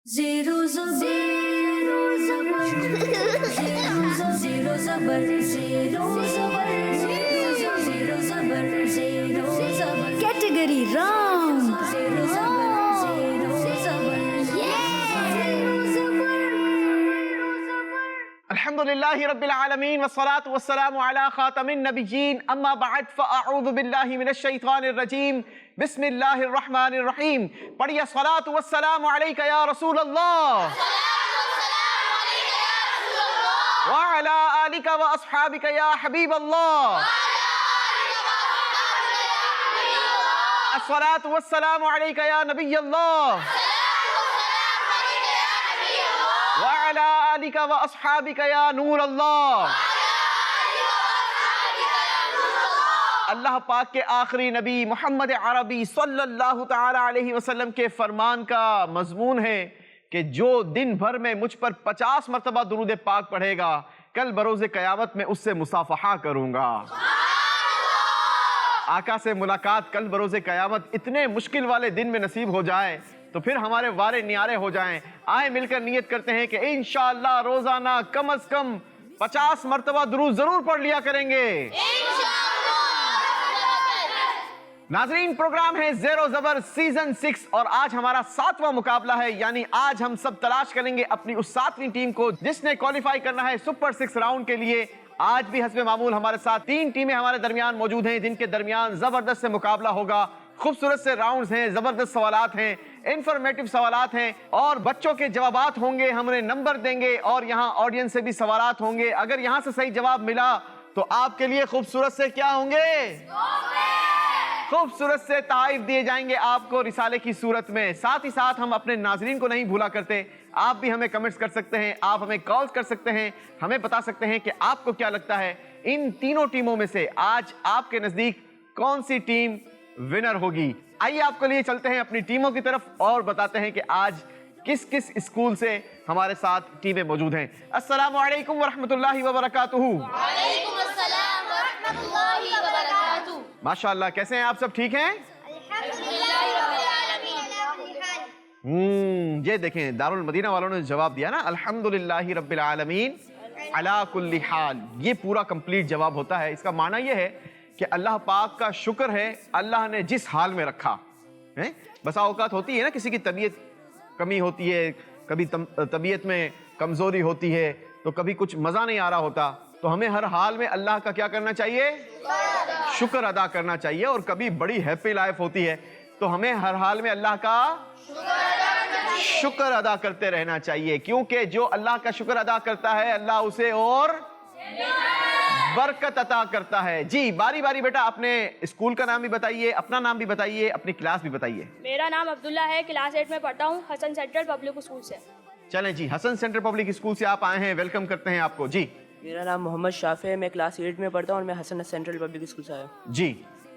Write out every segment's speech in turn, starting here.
Zero zero category round. अल्हम्दुलिल्लाहि रब्बिल आलमीन वस्सलातु वस्सलामु अला खातमिन नबिय्यीन अम्मा बअद फअऊज़ु बिल्लाहि मिनश शैतानिर रजीम बिस्मिल्लाहिर रहमानिर रहीम। पढ़िए सलातु वस्सलामु अलैका या रसूल अल्लाह व अला आलिका व अस्हाबिका या हबीब अल्लाह। अस्सलातु वस्सलामु अलैका या नबी अल्लाह व अला आलिका व अस्हाबिका या नूर अल्लाह। अल्लाह पाक के आखिरी नबी मोहम्मद अरबी सल्लल्लाहु तआला अलैहि वसल्लम के फरमान का मजमून है कि जो दिन भर में मुझ पर 50 मरतबा दुरूद पाक पढ़ेगा, कल बरोज़े क़यामत में उससे मुसाफहा करूंगा। आका से मुलाकात कल बरोज़े क़यामत इतने मुश्किल वाले दिन में नसीब हो जाए तो फिर हमारे वारे न्यारे हो जाएं। आए मिलकर नियत करते हैं कि इंशाअल्लाह रोजाना कम से कम 50 मरतबा दुरूद जरूर पढ़ लिया करेंगे। नाजरीन, प्रोग्राम है ज़ेरो ज़बर सीजन 6 और आज हमारा 7वां मुकाबला है। यानी आज हम सब तलाश करेंगे अपनी उस 7वीं टीम को जिसने क्वालिफाई करना है सुपर 6 राउंड के लिए। आज भी हस्बे मामूल हमारे साथ 3 टीमें हमारे दरमियान मौजूद हैं जिनके दरमियान जबरदस्त से मुकाबला होगा। खूबसूरत से राउंड्स हैं, जबरदस्त सवालात हैं, इंफॉर्मेटिव सवालात हैं और बच्चों के जवाबात होंगे। हम उन्हें नंबर देंगे और यहाँ ऑडियंस से भी सवालात होंगे। अगर यहाँ से सही जवाब मिला तो आपके लिए खूबसूरत से क्या होंगे? खूबसूरत से तारीफ दिए जाएंगे आपको रिसाले की सूरत में। साथ ही साथ हम अपने नाजरीन को नहीं भूला करते, आप भी हमें कमेंट्स कर सकते हैं, आप हमें कॉल कर सकते हैं, हमें बता सकते हैं कि आपको क्या लगता है इन तीनों टीमों में से आज आपके नजदीक कौन सी टीम विनर होगी। आइए आपके लिए चलते हैं अपनी टीमों की तरफ और बताते हैं कि आज किस किस स्कूल से हमारे साथ टीमें मौजूद हैं। अस्सलामु अलैकुम व रहमतुल्लाहि व बरकातुहू। वालेकुम अस्सलाम व रहमतुल्लाहि व बरकातुहू। माशाअल्लाह, कैसे हैं आप सब? ठीक हैं? अल्हम्दुलिल्लाहि रब्बिल आलमीन। ये देखें, दारुल मदीना वालों ने जवाब दिया ना, अल्हम्दुलिल्लाहि रब्बिल आलमीन अला कुल्ली हाल। ये पूरा कंप्लीट जवाब होता है। इसका माना यह है कि अल्लाह पाक का शुक्र है अल्लाह ने जिस हाल में रखा है। बसा औकात होती है ना, किसी की तबीयत कमी होती है, कभी तबीयत में कमजोरी होती है, तो कभी कुछ मजा नहीं आ रहा होता, तो हमें हर हाल में अल्लाह का क्या करना चाहिए? शुक्र अदा करना चाहिए। और कभी बड़ी हैप्पी लाइफ होती है तो हमें हर हाल में अल्लाह का शुक्र अदा करते रहना चाहिए, क्योंकि जो अल्लाह का शुक्र अदा करता है अल्लाह उसे और बरकत अता करता है। जी, बारी बारी बेटा अपने स्कूल का नाम भी बताइए, अपना नाम भी बताइए, अपनी क्लास भी बताइए। मेरा नाम अब्दुल्ला है, क्लास 8 में पढ़ता हूँ, हसन सेंट्रल पब्लिक स्कूल से। चलें जी, हसन सेंट्रल पब्लिक स्कूल से आप आए हैं, वेलकम करते हैं आपको। जी, मेरा नाम मोहम्मद शाफी है, मैं क्लास 8 में पढ़ता हूँ और मैं हसन सेंट्रल पब्लिक स्कूल से आया हूँ। जी,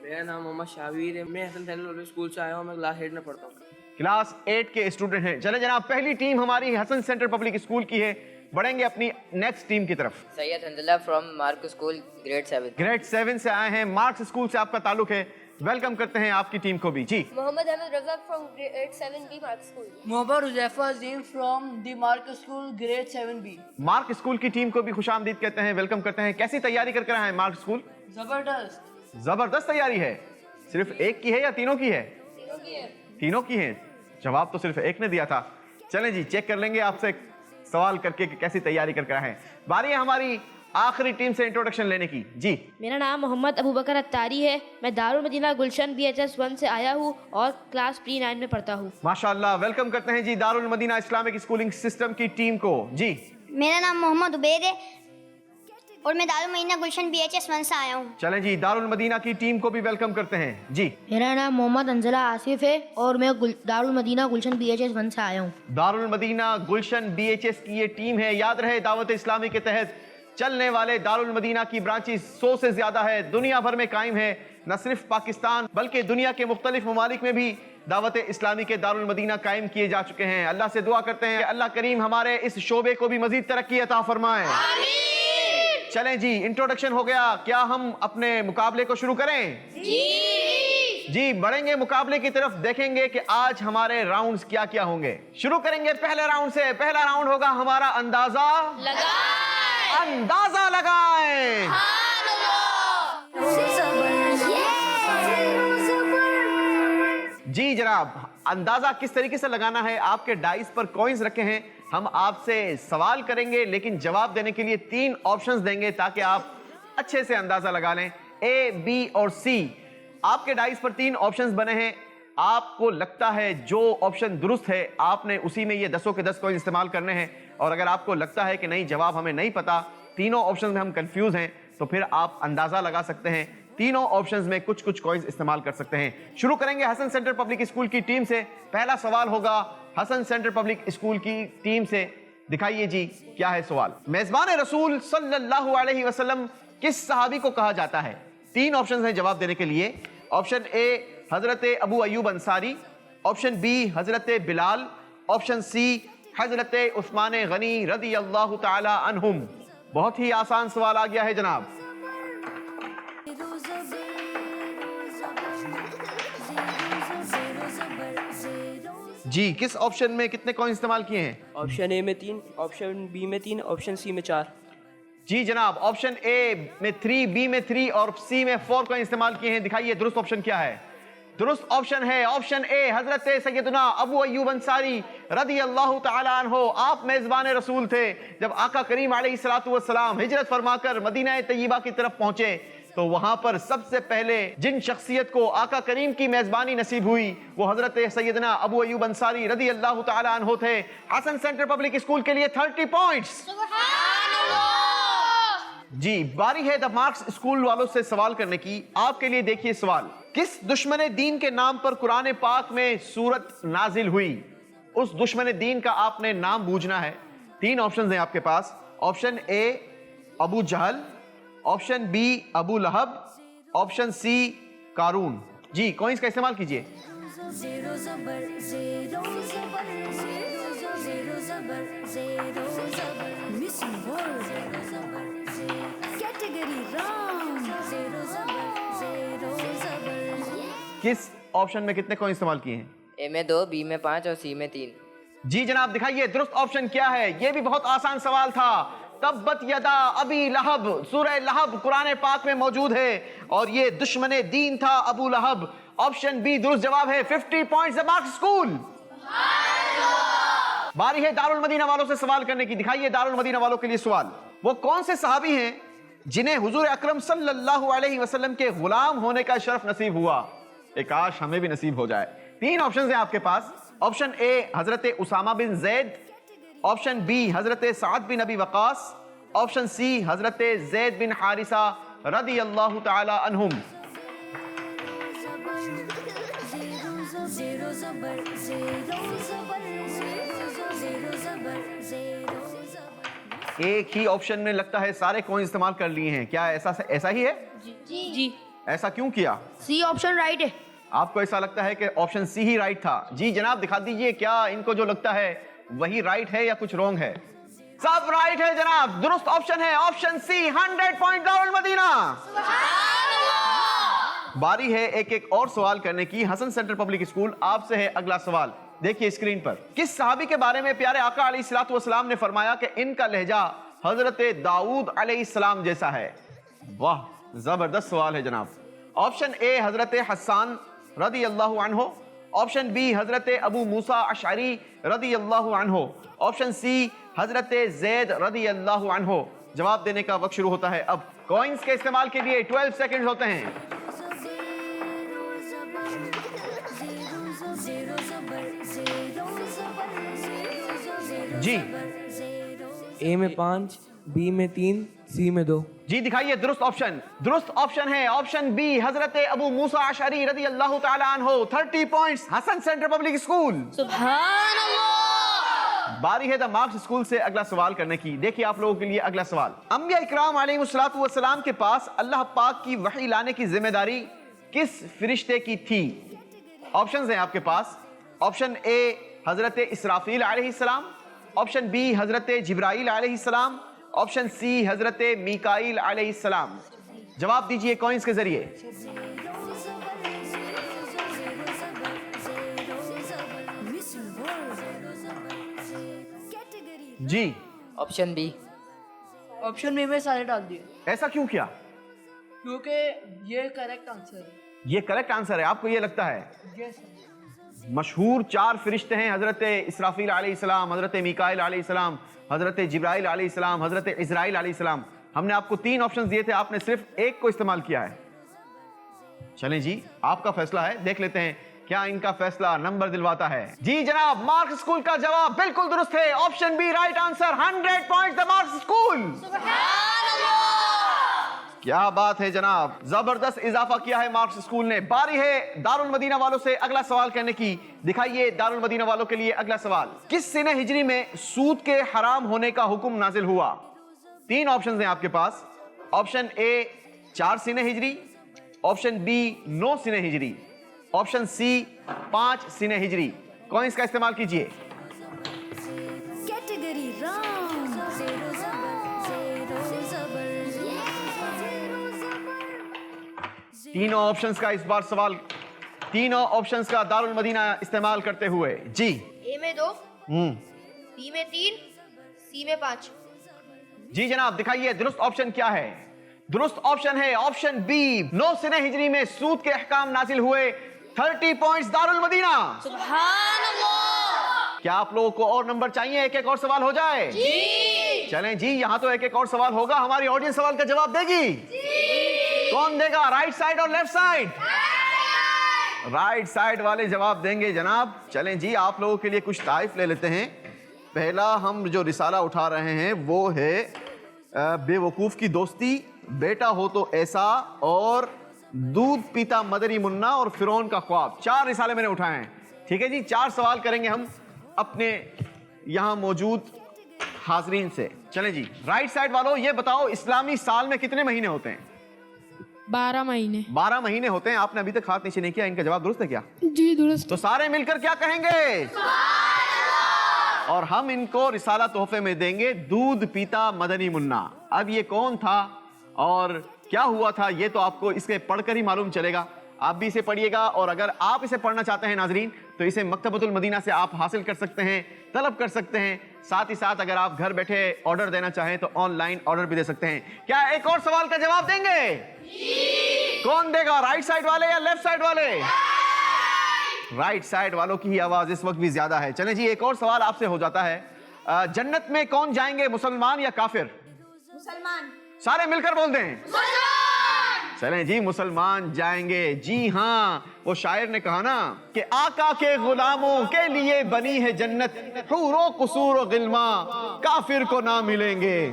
मेरा नाम मोहम्मद शावीर है, मैं हसन सेंट्रल पब्लिक स्कूल से आया हूँ, मैं क्लास 8 में पढ़ता हूँ। क्लास 8 के स्टूडेंट हैं। चले जनाब, पहली टीम हमारी हसन सेंट्रल पब्लिक स्कूल की है। बढ़ेंगे अपनी नेक्स्ट टीम की तरफ। Syed Hanzala from mark school grade 7। Grade 7 से आए हैं, मार्क्स स्कूल से आपका ताल्लुक है। वेलकम करते हैं आपकी टीम को भी। जी, Mohammad Ahmed Raza from grade 7B Mark school. Mohammad Huzaifa Azeem from the mark school grade 7B। Mark school की टीम को भी खुशामदीद कहते हैं, वेलकम करते हैं। कैसी तैयारी करके आए हैं मार्क स्कूल? जबरदस्त। जबरदस्त तैयारी है। सिर्फ एक की है या तीनों की है? तीनों की है। जवाब तो सिर्फ एक ने दिया था। चलें जी, चेक कर लेंगे आपसे सवाल करके कि कैसी तैयारी करके आए हैं। बारी है हमारी आखिरी टीम से इंट्रोडक्शन लेने की। जी, मेरा नाम मोहम्मद अबू बकर अत्तारी है, मैं दारुल मदीना गुलशन BHS 1 से आया हूँ और क्लास प्री-9 में पढ़ता हूँ। माशाअल्लाह, वेलकम करते हैं जी Darul Madina Islamic schooling system की टीम को। जी, मेरा नाम मोहम्मद उबैद है और मैं दारुल मदीना गुलशन BHS 1 से आया हूँ। चलें जी, दारुल मदीना की टीम को भी वेलकम करते हैं। जी, मेरा नाम मोहम्मद अंजला आसिफ है और मैं दारुल मदीना गुलशन BHS 1 से आया हूँ। दारुल मदीना गुलशन BHS की ये टीम है। याद रहे, दावत इस्लामी के तहत चलने वाले दारुल मदीना की ब्रांचेस 100 से ज्यादा है, दुनिया भर में कायम है। न सिर्फ पाकिस्तान बल्कि दुनिया के मुख्तलिफ ममालिक में भी दावत इस्लामी के दारुल मदीना कायम किए जा चुके हैं। अल्लाह से दुआ करते हैं कि अल्लाह करीम हमारे इस शोबे को भी मजीद तरक्की अता फरमाए। चलें जी, इंट्रोडक्शन हो गया, क्या हम अपने मुकाबले को शुरू करें? जी बढ़ेंगे मुकाबले की तरफ, देखेंगे कि आज हमारे राउंड्स क्या क्या होंगे। शुरू करेंगे पहले राउंड से। पहला राउंड होगा हमारा अंदाजा लगाएं। अंदाजा लगाएं। जी जनाब, अंदाजा किस तरीके से लगाना है? आपके डाइस पर कॉइंस रखे हैं, हम आपसे सवाल करेंगे लेकिन जवाब देने के लिए 3 ऑप्शंस देंगे ताकि आप अच्छे से अंदाजा लगा लें। ए, बी और सी, आपके डाइस पर 3 ऑप्शंस बने हैं। आपको लगता है जो ऑप्शन दुरुस्त है आपने उसी में ये 10 के 10 कॉइन इस्तेमाल करने हैं, और अगर आपको लगता है कि नहीं जवाब हमें नहीं पता, तीनों ऑप्शन में हम कंफ्यूज हैं, तो फिर आप अंदाजा लगा सकते हैं। तीनों ऑप्शंस में कुछ कुछ कॉइंस इस्तेमाल कर सकते हैं। शुरू करेंगे हसन सेंट्रल पब्लिक स्कूल की टीम से। पहला सवाल होगा हसन सेंट्रल पब्लिक स्कूल की टीम से। दिखाइए जी क्या है सवाल। मेजबान रसूल सल्लल्लाहु अलैहि वसल्लम किस सहाबी को कहा जाता है? 3 ऑप्शन हैं जवाब देने के लिए। Option A Hazrat Abu Ayub Ansari, option B Hazrat Bilal, option C हजरत उस्मान गनी रदी अल्लाह ताला अन्हुम। बहुत ही आसान सवाल आ गया है जनाब। जी किस ऑप्शन में कितने कॉइन इस्तेमाल किए हैं? ऑप्शन ए में 3, ऑप्शन बी में 3, ऑप्शन सी में 4। जी जनाब, ऑप्शन ए में 3, बी में 3 और सी में 4 कॉइन इस्तेमाल किए हैं। दिखाइए दुरुस्त ऑप्शन क्या है। दुरुस्त ऑप्शन है ऑप्शन ए हजरत सैयदना अबू अयूब अंसारी रदी अल्लाह ताला अन्हो। आप मेजबान रसूल थे जब आका करीम अलैहिस्सलातु वस्सलाम हिजरत फरमाकर मदीना तैयबा की तरफ पहुंचे, तो वहां पर सबसे पहले जिन शख्सियत को आका करीम की मेजबानी नसीब हुई वो हजरत सैयदना अबू अयूब अंसारी रदी अल्लाह ताला अन्हो थे। हसन सेंट्रल पब्लिक स्कूल के लिए 30 पॉइंट्स। जी बारी है द मार्क्स स्कूल वालों से सवाल करने की। आपके लिए देखिए सवाल, किस दुश्मन दीन के नाम पर कुरान पाक में सूरत नाजिल हुई? उस दुश्मन दीन का आपने नाम बूझना है। 3 ऑप्शन हैं आपके पास। Option A Abu Jahl, option B Abu Lahab, option C Qarun. जी कॉइंस का इस्तेमाल कीजिए। किस ऑप्शन में कितने कॉइन इस्तेमाल किए हैं? ए में 2, बी में 5 और सी में 3। जी जनाब, दिखाइए दुरुस्त ऑप्शन क्या है। यह भी बहुत आसान सवाल था। तब्बत यदा अबी लहब, सूरह लहब कुरान पाक में मौजूद है और ये दुश्मन दीन था अबू लहब। ऑप्शन बी दुरुस्त जवाब है। 50 पॉइंट्स द मार्क्स स्कूल। बारी है दारुल मदीना वालों से सवाल करने की। दिखाइए दारुल मदीना वालों के लिए सवाल, वो कौन से सहाबी हैं जिन्हें हुजूर अकरम सल्लल्लाहु अलैहि वसल्लम के गुलाम होने का शर्फ नसीब हुआ? काश हमें भी नसीब हो जाए। 3 ऑप्शन हैं आपके पास। ऑप्शन ए हजरत उसामा बिन जैद, ऑप्शन बी हजरत साद बिन अबी वकास, ऑप्शन सी हजरत जैद बिन हारिसा रदी अल्लाह ताला अन्हुम। एक ही ऑप्शन में लगता है सारे कॉइन इस्तेमाल कर लिए हैं। क्या ऐसा ही है? जी। ऐसा क्यों किया? सी ऑप्शन राइट है। आपको ऐसा लगता है कि ऑप्शन सी ही राइट था? जी जनाब दिखा दीजिए क्या इनको जो लगता है वही राइट है या कुछ रॉन्ग है? सब राइट है जनाब, दुरुस्त ऑप्शन है option C. 100 point Darul Madina. बारी है एक और सवाल करने की। हसन सेंट्रल पब्लिक स्कूल आपसे है अगला सवाल। देखिए स्क्रीन पर, किस सहाबी के बारे में प्यारे आका अलैहिस्सलातु वस्सलाम ने फरमाया कि इनका लहजा हजरत दाऊद अलैहिस्सलाम जैसा है? वाह जबरदस्त सवाल है जनाब। ऑप्शन ए हजरत हसन रदी अल्लाह अन्हो, ऑप्शन बी हजरत अबू मूसा अशअरी रदी अल्लाह अन्हो, ऑप्शन सी हजरत जैद रदी अल्लाह अन्हो। जवाब देने का वक्त शुरू होता है अब। कॉइंस के इस्तेमाल के लिए 12 सेकंड होते हैं। जी ए में 5, बी में 3, सी में 2। जी दिखाइए दुरुस्त ऑप्शन। दुरुस्त ऑप्शन है ऑप्शन बी हजरत अबू मूसा अशअरी रदी अल्लाह ताला अन्हो। 30 points Hasan central public school. सुभान अल्लाह। बारी है द मार्क्स स्कूल से अगला सवाल करने की। देखिए आप लोगों के लिए अगला सवाल, अंबिया इकराम अलैहिस्सलातु वस्सलाम के पास अल्लाह पाक की वही लाने की जिम्मेदारी किस फरिश्ते की थी? ऑप्शंस हैं आपके पास। ऑप्शन ए हजरत इसराफील अलैहिस्सलाम, ऑप्शन बी हजरत जिब्राइल अलैहिस्सलाम, ऑप्शन सी हजरत मीकाईल अलैहिस्सलाम। जवाब दीजिए कॉइंस के जरिए। जी, ऑप्शन बी। ऑप्शन बी में सारे डाल दिए ऐसा क्यों किया? क्योंकि ये करेक्ट आंसर है। ये करेक्ट आंसर है, आपको ये लगता है? यस मशहूर 4 फरिश्ते हैं, हजरत इसराफील अलैहिस्सलाम, हजरत मीकाईल अलैहिस्सलाम, हजरत जिब्राइल अलैहिस्सलाम, हजरत इजराइल अलैहिस्सलाम। हमने आपको 3 ऑप्शंस दिए थे, आपने सिर्फ एक को इस्तेमाल किया है। चलें जी, आपका फैसला है, देख लेते हैं क्या इनका फैसला नंबर दिलवाता है। जी जनाब, मार्क स्कूल का जवाब बिल्कुल दुरुस्त है, option B right answer. 100 point the mark school. क्या बात है जनाब, जबरदस्त इजाफा किया है मार्क्स स्कूल ने। बारी है दारुल मदीना वालों से अगला सवाल करने की। दिखाइए दारुल मदीना वालों के लिए अगला सवाल। किस सिने हिजरी में सूद के हराम होने का हुक्म नाजिल हुआ? 3 ऑप्शंस हैं आपके पास। ऑप्शन ए 4 सिने हिजरी, ऑप्शन बी 9 सिने हिजरी, ऑप्शन सी 5 सिने हिजरी। कॉइंस का इस्तेमाल कीजिए। कैटेगरी राउंड तीनों ऑप्शंस का इस बार सवाल, तीनों ऑप्शंस का दारुल मदीना इस्तेमाल करते हुए। जी, ए में 2, बी में 3, सी में 5। जी जनाब, दिखाइए दुरुस्त ऑप्शन क्या है। दुरुस्त ऑप्शन है ऑप्शन बी, 9 सिने हिजरी में सूद के अहकाम नाजिल हुए। 30 पॉइंट्स दारुल मदीना। सुभान अल्लाह। क्या आप लोगों को और नंबर चाहिए? एक और सवाल हो जाए? जी। चलें जी, यहां तो एक और सवाल होगा। हमारी ऑडियंस सवाल का जवाब देगी? जी। कौन देगा, राइट साइड और लेफ्ट साइड? राइट साइड वाले जवाब देंगे जनाब। चलें जी, आप लोगों के लिए कुछ तारीफ ले लेते हैं। पहला हम जो रिसाला उठा रहे हैं वो है बेवकूफ की दोस्ती, बेटा हो तो ऐसा, और दूध पीता मदरी मुन्ना, और फिरौन का ख्वाब। 4 रिसाले मैंने उठाए हैं। ठीक है जी, 4 सवाल करेंगे हम अपने यहां मौजूद हाजरीन से। चलें जी, राइट साइड वालों ये बताओ, इस्लामी साल में कितने महीने होते हैं? 12 महीने। 12 महीने होते हैं। आपने अभी तक हाथ नीचे नहीं किया, इनका जवाब दुरुस्त है क्या? जी दुरुस्त। तो सारे मिलकर क्या कहेंगे? और हम इनको रिसाला तोहफे में देंगे, दूध पीता मदनी मुन्ना। अब ये कौन था और क्या हुआ था, ये तो आपको इसके पढ़कर ही मालूम चलेगा। आप भी इसे पढ़िएगा, और अगर आप इसे पढ़ना चाहते हैं नाजरीन, तो इसे मकतबतुल मदीना से आप हासिल कर सकते हैं, तलब कर सकते हैं। साथ ही साथ अगर आप घर बैठे ऑर्डर देना चाहें तो ऑनलाइन ऑर्डर भी दे सकते हैं। क्या एक और सवाल का जवाब देंगे? कौन देगा, राइट साइड वाले या लेफ्ट साइड वाले? राइट साइड वालों की ही आवाज इस वक्त भी ज्यादा है। चलें जी, एक और सवाल आपसे हो जाता है। जन्नत में कौन जाएंगे, मुसलमान या काफिर? मुसलमान। सारे मिलकर बोल दें। चलें जी, मुसलमान जाएंगे। जी हाँ, वो शायर ने कहा ना कि आका के गुलामों के लिए बनी है जन्नत, हूरो कुसूर गिल्मा काफिर को ना मिलेंगे।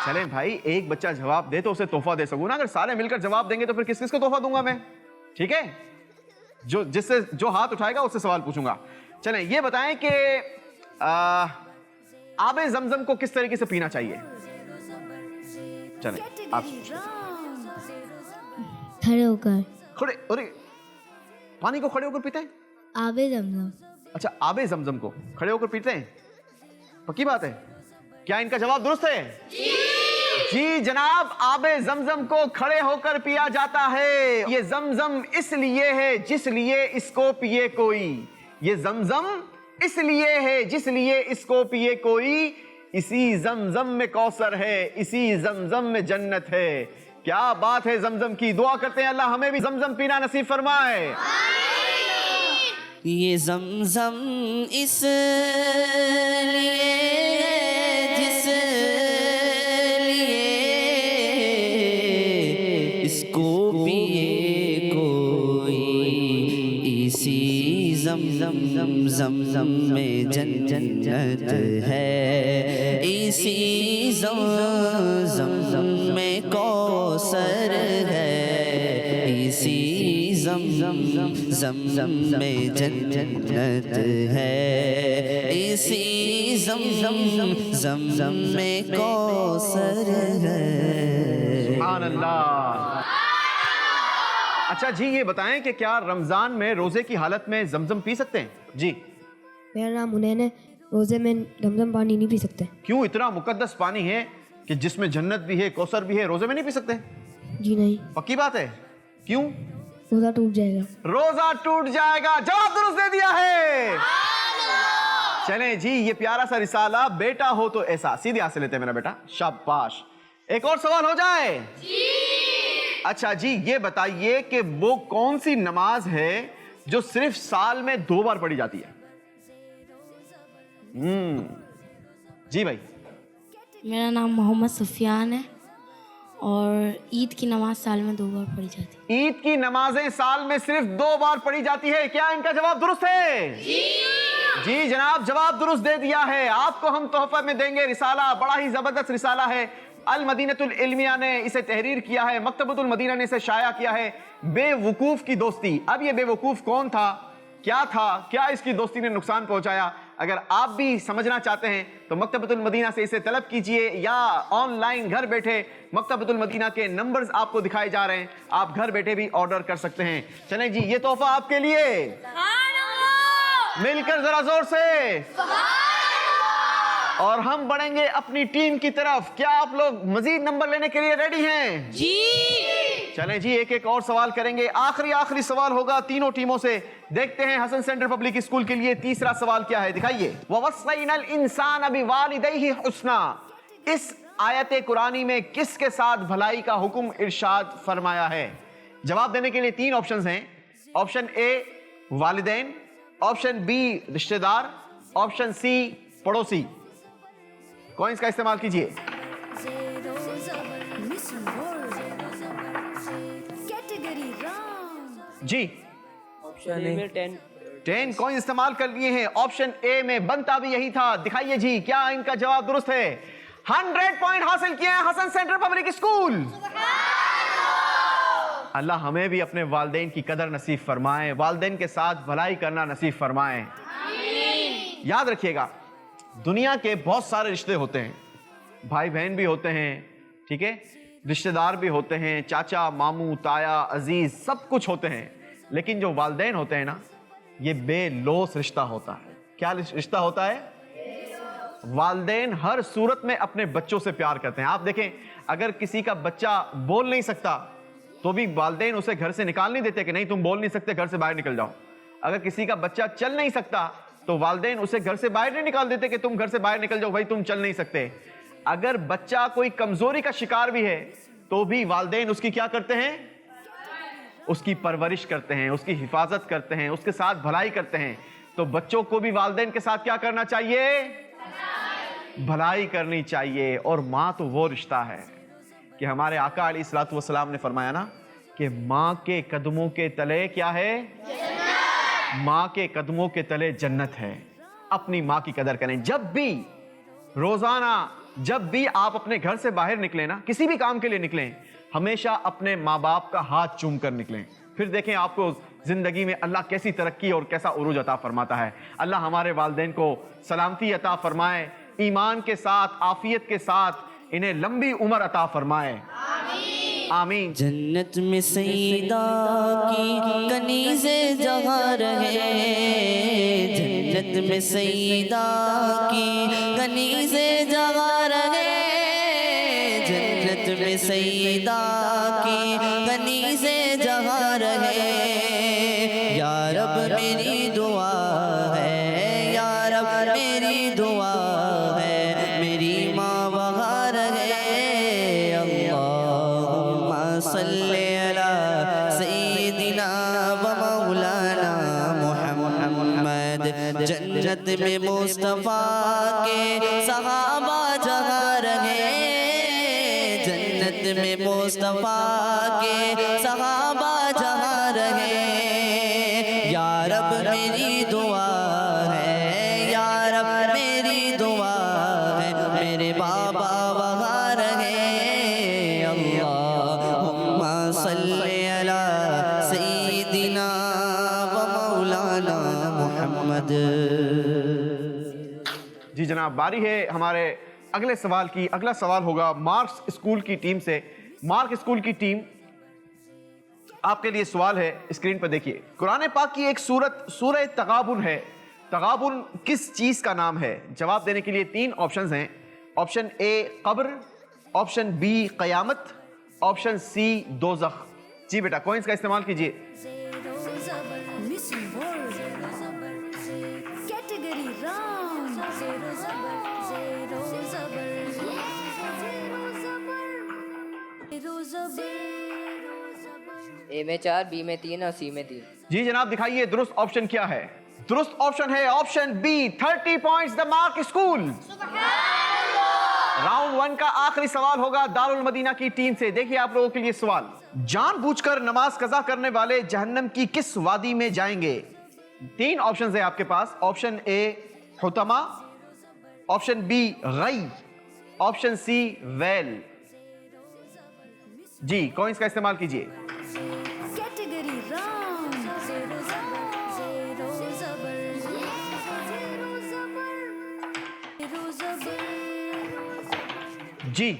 चलें भाई, एक बच्चा जवाब दे तो उसे तोहफा दे सकूं ना। अगर सारे मिलकर जवाब देंगे तो फिर किस किस को तोहफा दूंगा मैं? ठीक है, जो हाथ उठाएगा उससे सवाल पूछूंगा। चलें, ये बताएं कि आबे जमजम को किस तरीके से पीना चाहिए? चलें, आप खड़े होकर। खड़े? अरे, पानी को खड़े होकर पीते हैं? आबे जमजम। अच्छा, आबे जमजम को खड़े होकर पीते हैं, पक्की बात है? क्या इनका जवाब दुरुस्त है? जी जनाब, आबे जमजम को खड़े होकर पिया जाता है। ये जमजम इसलिए है जिसलिए इसको पिए कोई। ये जमजम इसलिए है जिसलिए इसको पिए कोई। इसी जमजम में कौसर है, इसी जमजम में जन्नत है। क्या बात है जमजम की। दुआ करते हैं अल्लाह हमें भी जमजम पीना नसीब फरमाए। ये जमजम इसलिए जिस लिए इसको पिए कोई। इसी जमजम जमजम में जन्नत है। इसी जमजम में कौसर है। इसी जमजम में जन्नत है। इसी जमजम में कौसर है। सुभान अल्लाह। अच्छा जी, ये बताएं कि क्या रमजान में रोजे की हालत में जमजम पी सकते हैं? जी। मेरा नाम हुनैन है। रोजे में जमजम पानी नहीं पी सकते। क्यों? इतना मुकद्दस पानी है कि जिसमें जन्नत भी है, कौसर भी है, रोजे में नहीं पी सकते? जी नहीं। पक्की बात है? क्यों? रोजा टूट जाएगा। रोजा टूट जाएगा। जवाब दुरुस्त दे दिया है। चलें जी, ये प्यारा सा रिसाला बेटा हो तो ऐसा, सीधे हाथ से लेते हैं मेरा बेटा, शाबाश। एक और सवाल हो जाए जी। अच्छा जी, ये बताइए कि वो कौन सी नमाज है जो सिर्फ साल में 2 बार पढ़ी जाती है? जी भाई। मेरा नाम मोहम्मद सुफियान है और ईद की नमाज साल में 2 बार पढ़ी जाती है। ईद की नमाजें साल में सिर्फ 2 बार पढ़ी जाती है। क्या इनका जवाब दुरुस्त है? जी जनाब, जवाब दुरुस्त दे दिया है। आपको हम तोहफा में देंगे रिसाला, बड़ा ही जबरदस्त रिसाला है। अल मदीनतुल इल्मिया ने इसे तहरीर किया है, मकतबतुल मदीना ने इसे शाया किया है। बेवकूफ की दोस्ती। अब ये बेवकूफ कौन था, क्या था, क्या इसकी दोस्ती ने नुकसान पहुंचाया? अगर आप भी समझना चाहते हैं तो मकतबतुल मदीना से इसे तलब कीजिए, या ऑनलाइन घर बैठे मकतबतुल मदीना के नंबर्स आपको दिखाए जा रहे हैं, आप घर बैठे भी ऑर्डर कर सकते हैं। चलें जी, ये तोहफा आपके लिए, मिलकर जरा जोर से। और हम बढ़ेंगे अपनी टीम की तरफ। क्या आप लोग मजीद नंबर लेने के लिए रेडी हैं? जी। चलें जी, एक एक और सवाल करेंगे। आखिरी सवाल होगा तीनों टीमों से। देखते हैं हसन सेंट्रल पब्लिक स्कूल के लिए तीसरा सवाल क्या है, दिखाइए। ववस्सैनल इंसान बिवालिदैहि हुस्ना। इस आयत कुरानी में किसके साथ भलाई का हुक्म इरशाद फरमाया है? जवाब देने के लिए 3 ऑप्शंस हैं। ऑप्शन ए वालिदैन, ऑप्शन बी रिश्तेदार, ऑप्शन सी पड़ोसी। कॉइंस का इस्तेमाल कीजिए। जी ऑप्शन ए में 10 कॉइन इस्तेमाल कर लिए हैं। ऑप्शन ए में बनता भी यही था। दिखाइए जी, क्या इनका जवाब दुरुस्त है? 100 पॉइंट हासिल किए हैं हसन सेंट्रल पब्लिक स्कूल। अल्लाह हमें भी अपने वालिदैन की कदर नसीब फरमाए, वालिदैन के साथ भलाई करना नसीब फरमाए। याद रखिएगा, दुनिया के बहुत सारे रिश्ते होते हैं, भाई बहन भी होते हैं, ठीक है, रिश्तेदार भी होते हैं, चाचा मामू ताया अजीज सब कुछ होते हैं। लेकिन जो वालिदैन होते हैं ना, ये बेलोस रिश्ता होता है। क्या रिश्ता होता है? वालिदैन हर सूरत में अपने बच्चों से प्यार करते हैं। आप देखें, अगर किसी का बच्चा बोल नहीं सकता तो भी वालिदैन उसे घर से निकाल नहीं देते कि नहीं तुम बोल नहीं सकते, घर से बाहर निकल जाओ। अगर किसी का बच्चा चल नहीं सकता तो वालिदैन उसे घर से बाहर नहीं निकाल देते कि तुम घर से बाहर निकल जाओ भाई, तुम चल नहीं सकते। अगर बच्चा कोई कमजोरी का शिकार भी है तो भी वालिदैन उसकी क्या करते हैं? उसकी परवरिश करते हैं, उसकी हिफाजत करते हैं, उसके साथ भलाई करते हैं। तो बच्चों को भी वालिदैन के साथ क्या करना चाहिए? भलाई करनी चाहिए। और माँ तो वो रिश्ता है कि हमारे आका अलैहिस्सलातु वस्सलाम ने फरमाया ना कि माँ के कदमों के तले क्या है? माँ के कदमों के तले जन्नत है। अपनी माँ की कदर करें। जब भी रोजाना जब भी आप अपने घर से बाहर निकलें ना, किसी भी काम के लिए निकलें, हमेशा अपने माँ बाप का हाथ चूम कर निकलें। फिर देखें आपको जिंदगी में अल्लाह कैसी तरक्की और कैसा उरूज अता फरमाता है। अल्लाह हमारे वालिदैन को सलामती अता फरमाए, ईमान के साथ, आफियत के साथ इन्हें लंबी उम्र अता फरमाए। आमीन। जन्नत में सईदा की कनीज़े जहाँ रहे, जन्नत में सईदा की कनीज़े जहाँ रहे, जन्नत में सईदा की कनीज़े जहाँ रहे। या रब मेरी दुआ है, या रब मेरी दुआ है, मेरी माँ वहाँ रहे। सल्ले अला सय्यिदिना व मौलाना मुहम्मद। जन्नत में मुस्तफा के सहाबा जहाँ रहे, जन्नत में मुस्तफा के सहाबा जहाँ रहे। या रब मेरी दुआ है, या रब मेरी दुआ है, मेरे बाबा वहाँ रहे। सल्ले अला सय्यिदिना व मौलाना मुहम्मद। जी जनाब, बारी है हमारे अगले सवाल की। अगला सवाल होगा मार्क्स स्कूल की टीम से। मार्क स्कूल की टीम, आपके लिए सवाल है, स्क्रीन पर देखिए। कुरान पाक की एक सूरत सूरह तगाबुन है। तगाबुन किस चीज का नाम है? जवाब देने के लिए 3 ऑप्शंस हैं। ऑप्शन ए कब्र, ऑप्शन बी कयामत, ऑप्शन सी दोज़ख। जी बेटा, कॉइंस का इस्तेमाल कीजिए। Category round. ए में 4, बी में 3 और सी में 3। जी जनाब, दिखाइए दुरुस्त ऑप्शन क्या है। दुरुस्त ऑप्शन है option B, 30 points the mark school. Round 1 का आखिरी सवाल होगा दारुल मदीना की टीम से। देखिए आप लोगों के लिए सवाल, जानबूझकर नमाज कज़ा करने वाले जहन्नम की किस वादी में जाएंगे? 3 ऑप्शंस है आपके पास। ऑप्शन ए हुतमा, ऑप्शन बी गई, ऑप्शन सी वैल। जी कॉइंस का इस्तेमाल कीजिए। जी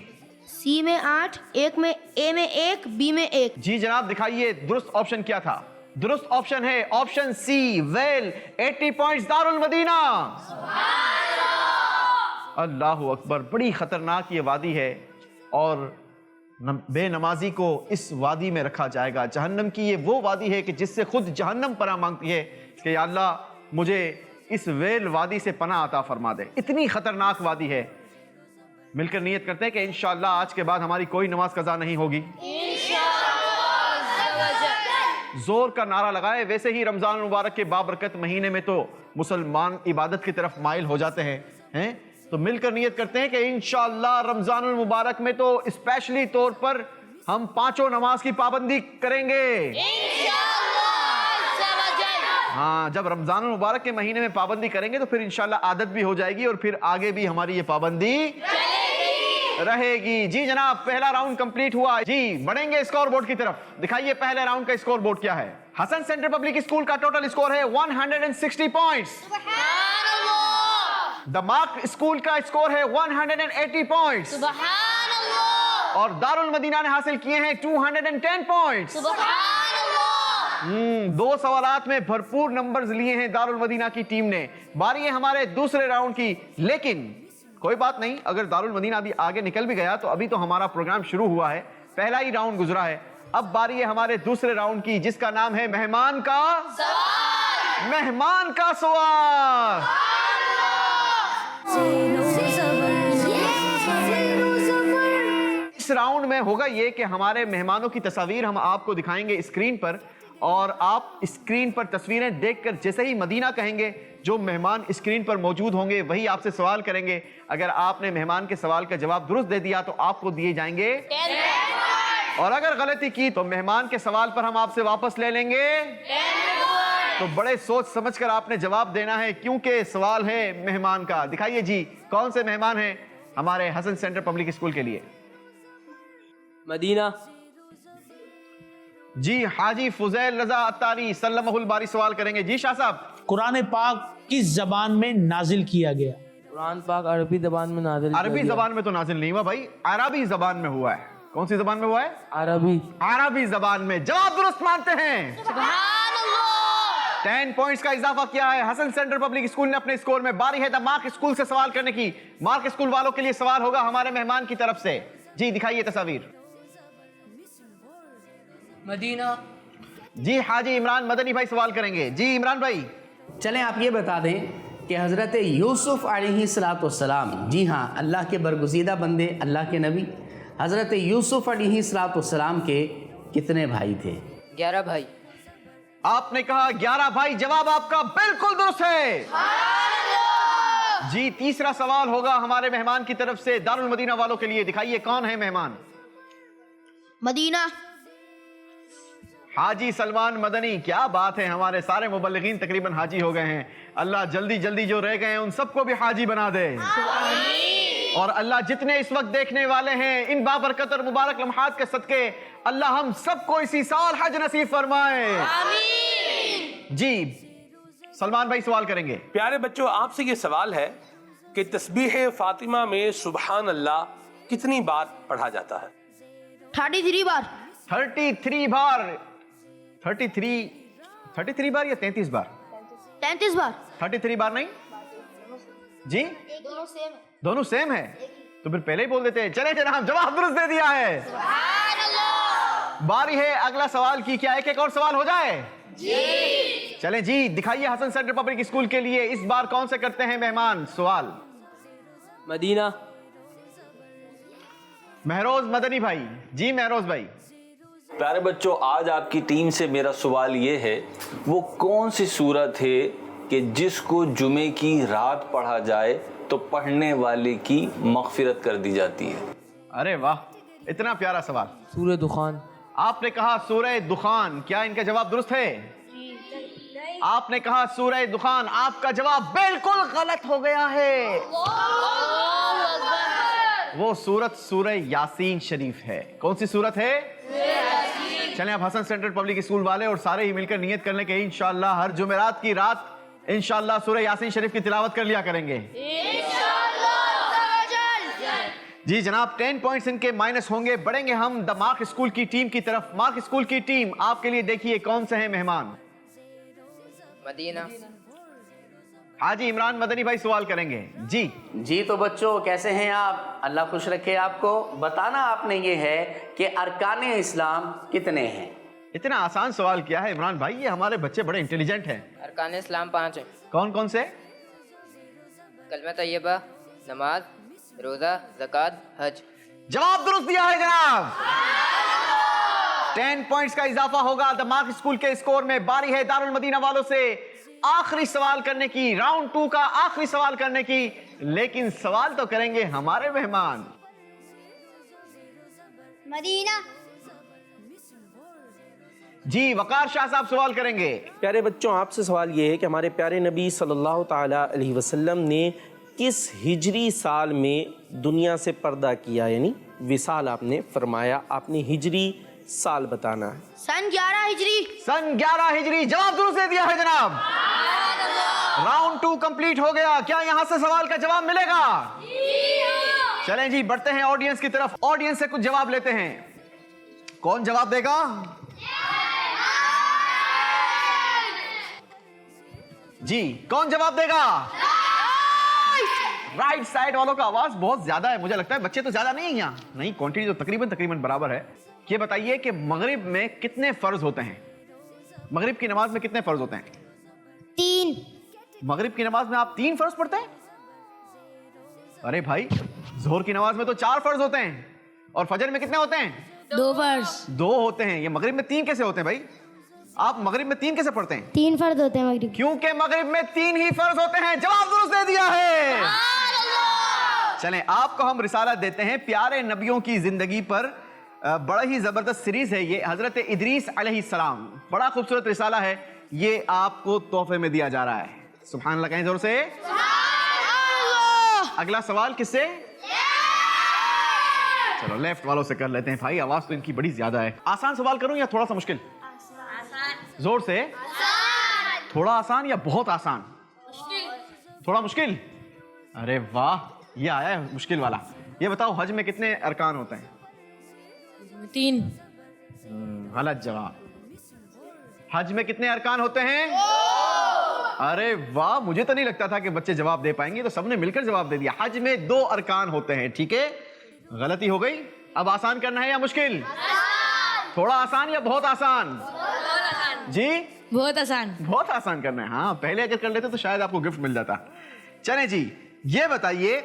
सी में 8, एक में ए में 1, बी में 1। जी जनाब, दिखाइए दुरुस्त ऑप्शन क्या था। दुरुस्त ऑप्शन है option C well, 80 points Darul Madina. अल्लाह अकबर, बड़ी खतरनाक ये वादी है और बेनमाजी को इस वादी में रखा जाएगा। जहन्नम की ये वो वादी है कि जिससे खुद जहन्नम पनाह मांगती है कि या अल्लाह मुझे इस वेल वादी से पनाह अता फरमा दे। इतनी खतरनाक वादी है। मिलकर नियत करते हैं कि इंशाअल्लाह आज के बाद हमारी कोई नमाज कज़ा नहीं होगी। जोर का नारा लगाए। वैसे ही रमजान मुबारक के बाबरकत महीने में तो मुसलमान इबादत की तरफ माइल हो जाते हैं तो मिलकर नियत करते हैं कि इंशाअल्लाह रमजान मुबारक में तो स्पेशली तौर पर हम 5 नमाज की पाबंदी करेंगे। हाँ, जब रमजान मुबारक के महीने में पाबंदी करेंगे तो फिर इंशाअल्लाह आदत भी हो जाएगी और फिर आगे भी हमारी ये पाबंदी रहेगी। जी जनाब, पहला राउंड कंप्लीट हुआ। जी बढ़ेंगे स्कोर बोर्ड की तरफ। दिखाइए पहले राउंड का स्कोर बोर्ड क्या है। हसन सेंट्रल पब्लिक स्कूल का टोटल स्कोर है 160 पॉइंट्स। द मार्क स्कूल का स्कोर है 180 पॉइंट्स। और दारुल मदीना ने हासिल किए हैं 210 पॉइंट्स। 2 सवालात में भरपूर नंबर्स लिए हैं दारुल मदीना की टीम ने। बारी है हमारे दूसरे राउंड की, लेकिन कोई बात नहीं, अगर दारुल मदीना अभी आगे निकल भी गया तो अभी तो हमारा प्रोग्राम शुरू हुआ है, पहला ही राउंड गुजरा है। अब बारी है हमारे दूसरे राउंड की, जिसका नाम है मेहमान का सवाल। मेहमान का सवाल। इस राउंड में होगा ये कि हमारे मेहमानों की तस्वीर हम आपको दिखाएंगे स्क्रीन पर और आप स्क्रीन पर तस्वीरें देखकर जैसे ही मदीना कहेंगे, जो मेहमान स्क्रीन पर मौजूद होंगे वही आपसे सवाल करेंगे। अगर आपने मेहमान के सवाल का जवाब दुरुस्त दे दिया तो आपको दिए जाएंगे 10 और अगर गलती की तो मेहमान के सवाल पर हम आपसे वापस ले लेंगे 10। तो बड़े सोच समझकर आपने जवाब देना है क्योंकि सवाल है मेहमान का। दिखाइए जी कौन से मेहमान हैं हमारे हसन सेंट्रल पब्लिक स्कूल के लिए। मदीना। जी हाजी फुजैल रजा अत्तारी सल्लल्लाहु बारी सवाल करेंगे। जी शाह साहब, कुरान पाक किस जबान में नाजिल किया गया? कुरान पाक अरबी जबान में नाजिल। अरबी जबान में तो नाजिल नहीं हुआ भाई, अरबी जबान में हुआ है। कौन सी जबान में हुआ है? अरबी। अरबी जबान में। जवाब दुरुस्त मानते हैं। 10 पॉइंट्स का इजाफा किया है हसन सेंट्रल पब्लिक स्कूल ने अपने स्कोर में। बारी है द मार्क स्कूल से सवाल करने की। मार्क स्कूल वालों के लिए सवाल होगा हमारे मेहमान की तरफ से। जी दिखाइए तस्वीर। मदीना। जी हाजी इमरान मदनी भाई सवाल करेंगे। जी इमरान भाई। चलें आप ये बता दें कि हज़रत यूसुफ अलैहिस्सलाम, जी हाँ, अल्लाह के बरगुज़ीदा बंदे, अल्लाह के नबी, हज़रत यूसुफ अलैहिस्सलाम के कितने भाई थे? 11 भाई। आपने कहा 11 भाई, जवाब आपका बिल्कुल दुरुस्त है। जी तीसरा सवाल होगा हमारे मेहमान की तरफ से दारुल मदीना वालों के लिए। दिखाइए कौन है मेहमान। मदीना। हाजी सलमान मदनी। क्या बात है, हमारे सारे मुबल्लिगीन तकरीबन हाजी हो गए हैं। अल्लाह जल्दी जल्दी जो रह गए हैं उन सबको भी हाजी बना दे। और अल्लाह जितने इस वक्त देखने वाले हैं इन बाबरकत और मुबारक लम्हात के सदके अल्लाह हम सबको इसी साल हज नसीब फरमाए। जी सलमान भाई सवाल करेंगे। प्यारे बच्चों, आपसे ये सवाल है कि तस्बीह फातिमा में सुबहान अल्लाह कितनी बार पढ़ा जाता है? 33 बार। 33 बार। 33 बार या 33 बार? 33 बार। 33 बार नहीं जी, दोनों सेम है तो फिर पहले ही बोल देते हैं। चले जनाब, जवाब दुरुस्त दे दिया है। बारी है अगला सवाल की। क्या एक और सवाल हो जाए? जी। चलें जी, दिखाइए हसन सेंट्रल पब्लिक स्कूल के लिए इस बार कौन से करते हैं मेहमान सवाल। मदीना। महरोज मदनी भाई। जी महरोज भाई। प्यारे बच्चों, आज आपकी टीम से मेरा सवाल ये है, वो कौन सी सूरत है कि जिसको जुमे की रात पढ़ा जाए तो पढ़ने वाले की मग़फ़िरत कर दी जाती है? अरे वाह, इतना प्यारा सवाल। सूरह दुखान। आपने कहा सूरह दुखान, क्या इनका जवाब दुरुस्त है? आपने कहा सूरह दुखान, आपका जवाब बिल्कुल गलत हो गया है। वो सूरत सूरह यासीन शरीफ है। कौन सी सूरत है? चलें आप हसन सेंट्रल पब्लिक स्कूल वाले और सारे ही मिलकर नियत करने के इंशाअल्लाह हर जुमेरात की रात इंशाअल्लाह सूरह यासीन शरीफ की तिलावत कर लिया करेंगे। जी जनाब, 10 पॉइंट्स इनके माइनस होंगे। बढ़ेंगे हम द मार्क स्कूल की टीम की तरफ। मार्क स्कूल की टीम आपके लिए देखिए कौन से हैं मेहमान। मदीना। हाजी इमरान मदनी भाई सवाल करेंगे। जी जी तो बच्चों कैसे हैं आप? अल्लाह खुश रखे आपको। बताना आपने ये है कि अरकाने इस्लाम कितने हैं? इतना आसान सवाल किया है इमरान भाई, ये हमारे बच्चे बड़े इंटेलिजेंट हैं। अरकान इस्लाम 5 हैं। कौन कौन से? कलमा तैयबा, नमाज, रोज़ा, ज़कात, हज। जवाब दुरुस्त दिया है जनाब। 10 पॉइंट्स का इजाफा होगा द मार्क स्कूल के स्कोर में। बारी है दारुल मदीना वालों से आखिरी सवाल करने की, राउंड 2 का आखिरी सवाल करने की। लेकिन सवाल तो करेंगे हमारे मेहमान। मदीना। जी वकार शाह साहब सवाल करेंगे। प्यारे बच्चों, आपसे सवाल ये है कि हमारे प्यारे नबी सल्लल्लाहु ताला अलैहि वसल्लम ने किस हिजरी साल में दुनिया से पर्दा किया, यानी विसाल आपने फरमाया? आपने हिजरी साल बताना है। सन 11 हिजरी। सन 11 हिजरी। जवाब दुरुस्त दे दिया है जनाब। राउंड 2 कंप्लीट हो गया। क्या यहां से सवाल का जवाब मिलेगा? चलें जी, बढ़ते हैं ऑडियंस की तरफ। ऑडियंस से कुछ जवाब लेते हैं। कौन जवाब देगा? जी कौन जवाब देगा? राइट साइड वालों का आवाज बहुत ज्यादा है। मुझे लगता है बच्चे तो ज्यादा नहीं है यहाँ। नहीं, क्वांटिटी तो तकरीबन बराबर है। ये बताइए कि मगरिब में कितने फर्ज होते हैं? मगरिब की नमाज में कितने फर्ज होते हैं? 3। मगरिब की नमाज में आप 3 फर्ज पढ़ते हैं? अरे भाई, जोहर की नमाज में तो 4 फर्ज होते हैं। और फजर में कितने होते हैं? 2 फर्ज। 2 होते हैं। ये मगरिब में 3 कैसे होते हैं भाई? आप मगरिब में 3 कैसे पढ़ते हैं? 3 फर्ज होते हैं मगरिब। क्योंकि मगरिब में 3 ही फर्ज होते हैं। जवाब दुरुस्त दे दिया है। चलें, आपको हम रिसाला देते हैं प्यारे नबियों की जिंदगी पर। बड़ा ही जबरदस्त सीरीज है ये, हजरत इदरीस अलैहिस्सलाम। बड़ा खूबसूरत रिसाला है ये, आपको तोहफे में दिया जा रहा है। सुभान अल्लाह कहें जोर से। अगला सवाल किससे? चलो लेफ्ट वालों से कर लेते हैं भाई, आवाज तो इनकी बड़ी ज्यादा है। आसान सवाल करूं या थोड़ा सा मुश्किल? जोर से। थोड़ा आसान या बहुत आसान? थोड़ा मुश्किल। अरे वाह, ये आया है मुश्किल वाला। ये बताओ हज में कितने अरकान होते हैं? 3। गलत जवाब। हज में कितने अरकान होते हैं? अरे वाह, मुझे तो नहीं लगता था कि बच्चे जवाब दे पाएंगे, तो सबने मिलकर जवाब दे दिया। हज में 2 अरकान होते हैं। ठीक है, गलती हो गई। अब आसान करना है या मुश्किल? थोड़ा आसान या बहुत आसान? जी बहुत आसान। बहुत आसान करना है। हाँ, पहले अगर कर लेते तो शायद आपको गिफ्ट मिल जाता। चलें जी, ये बताइए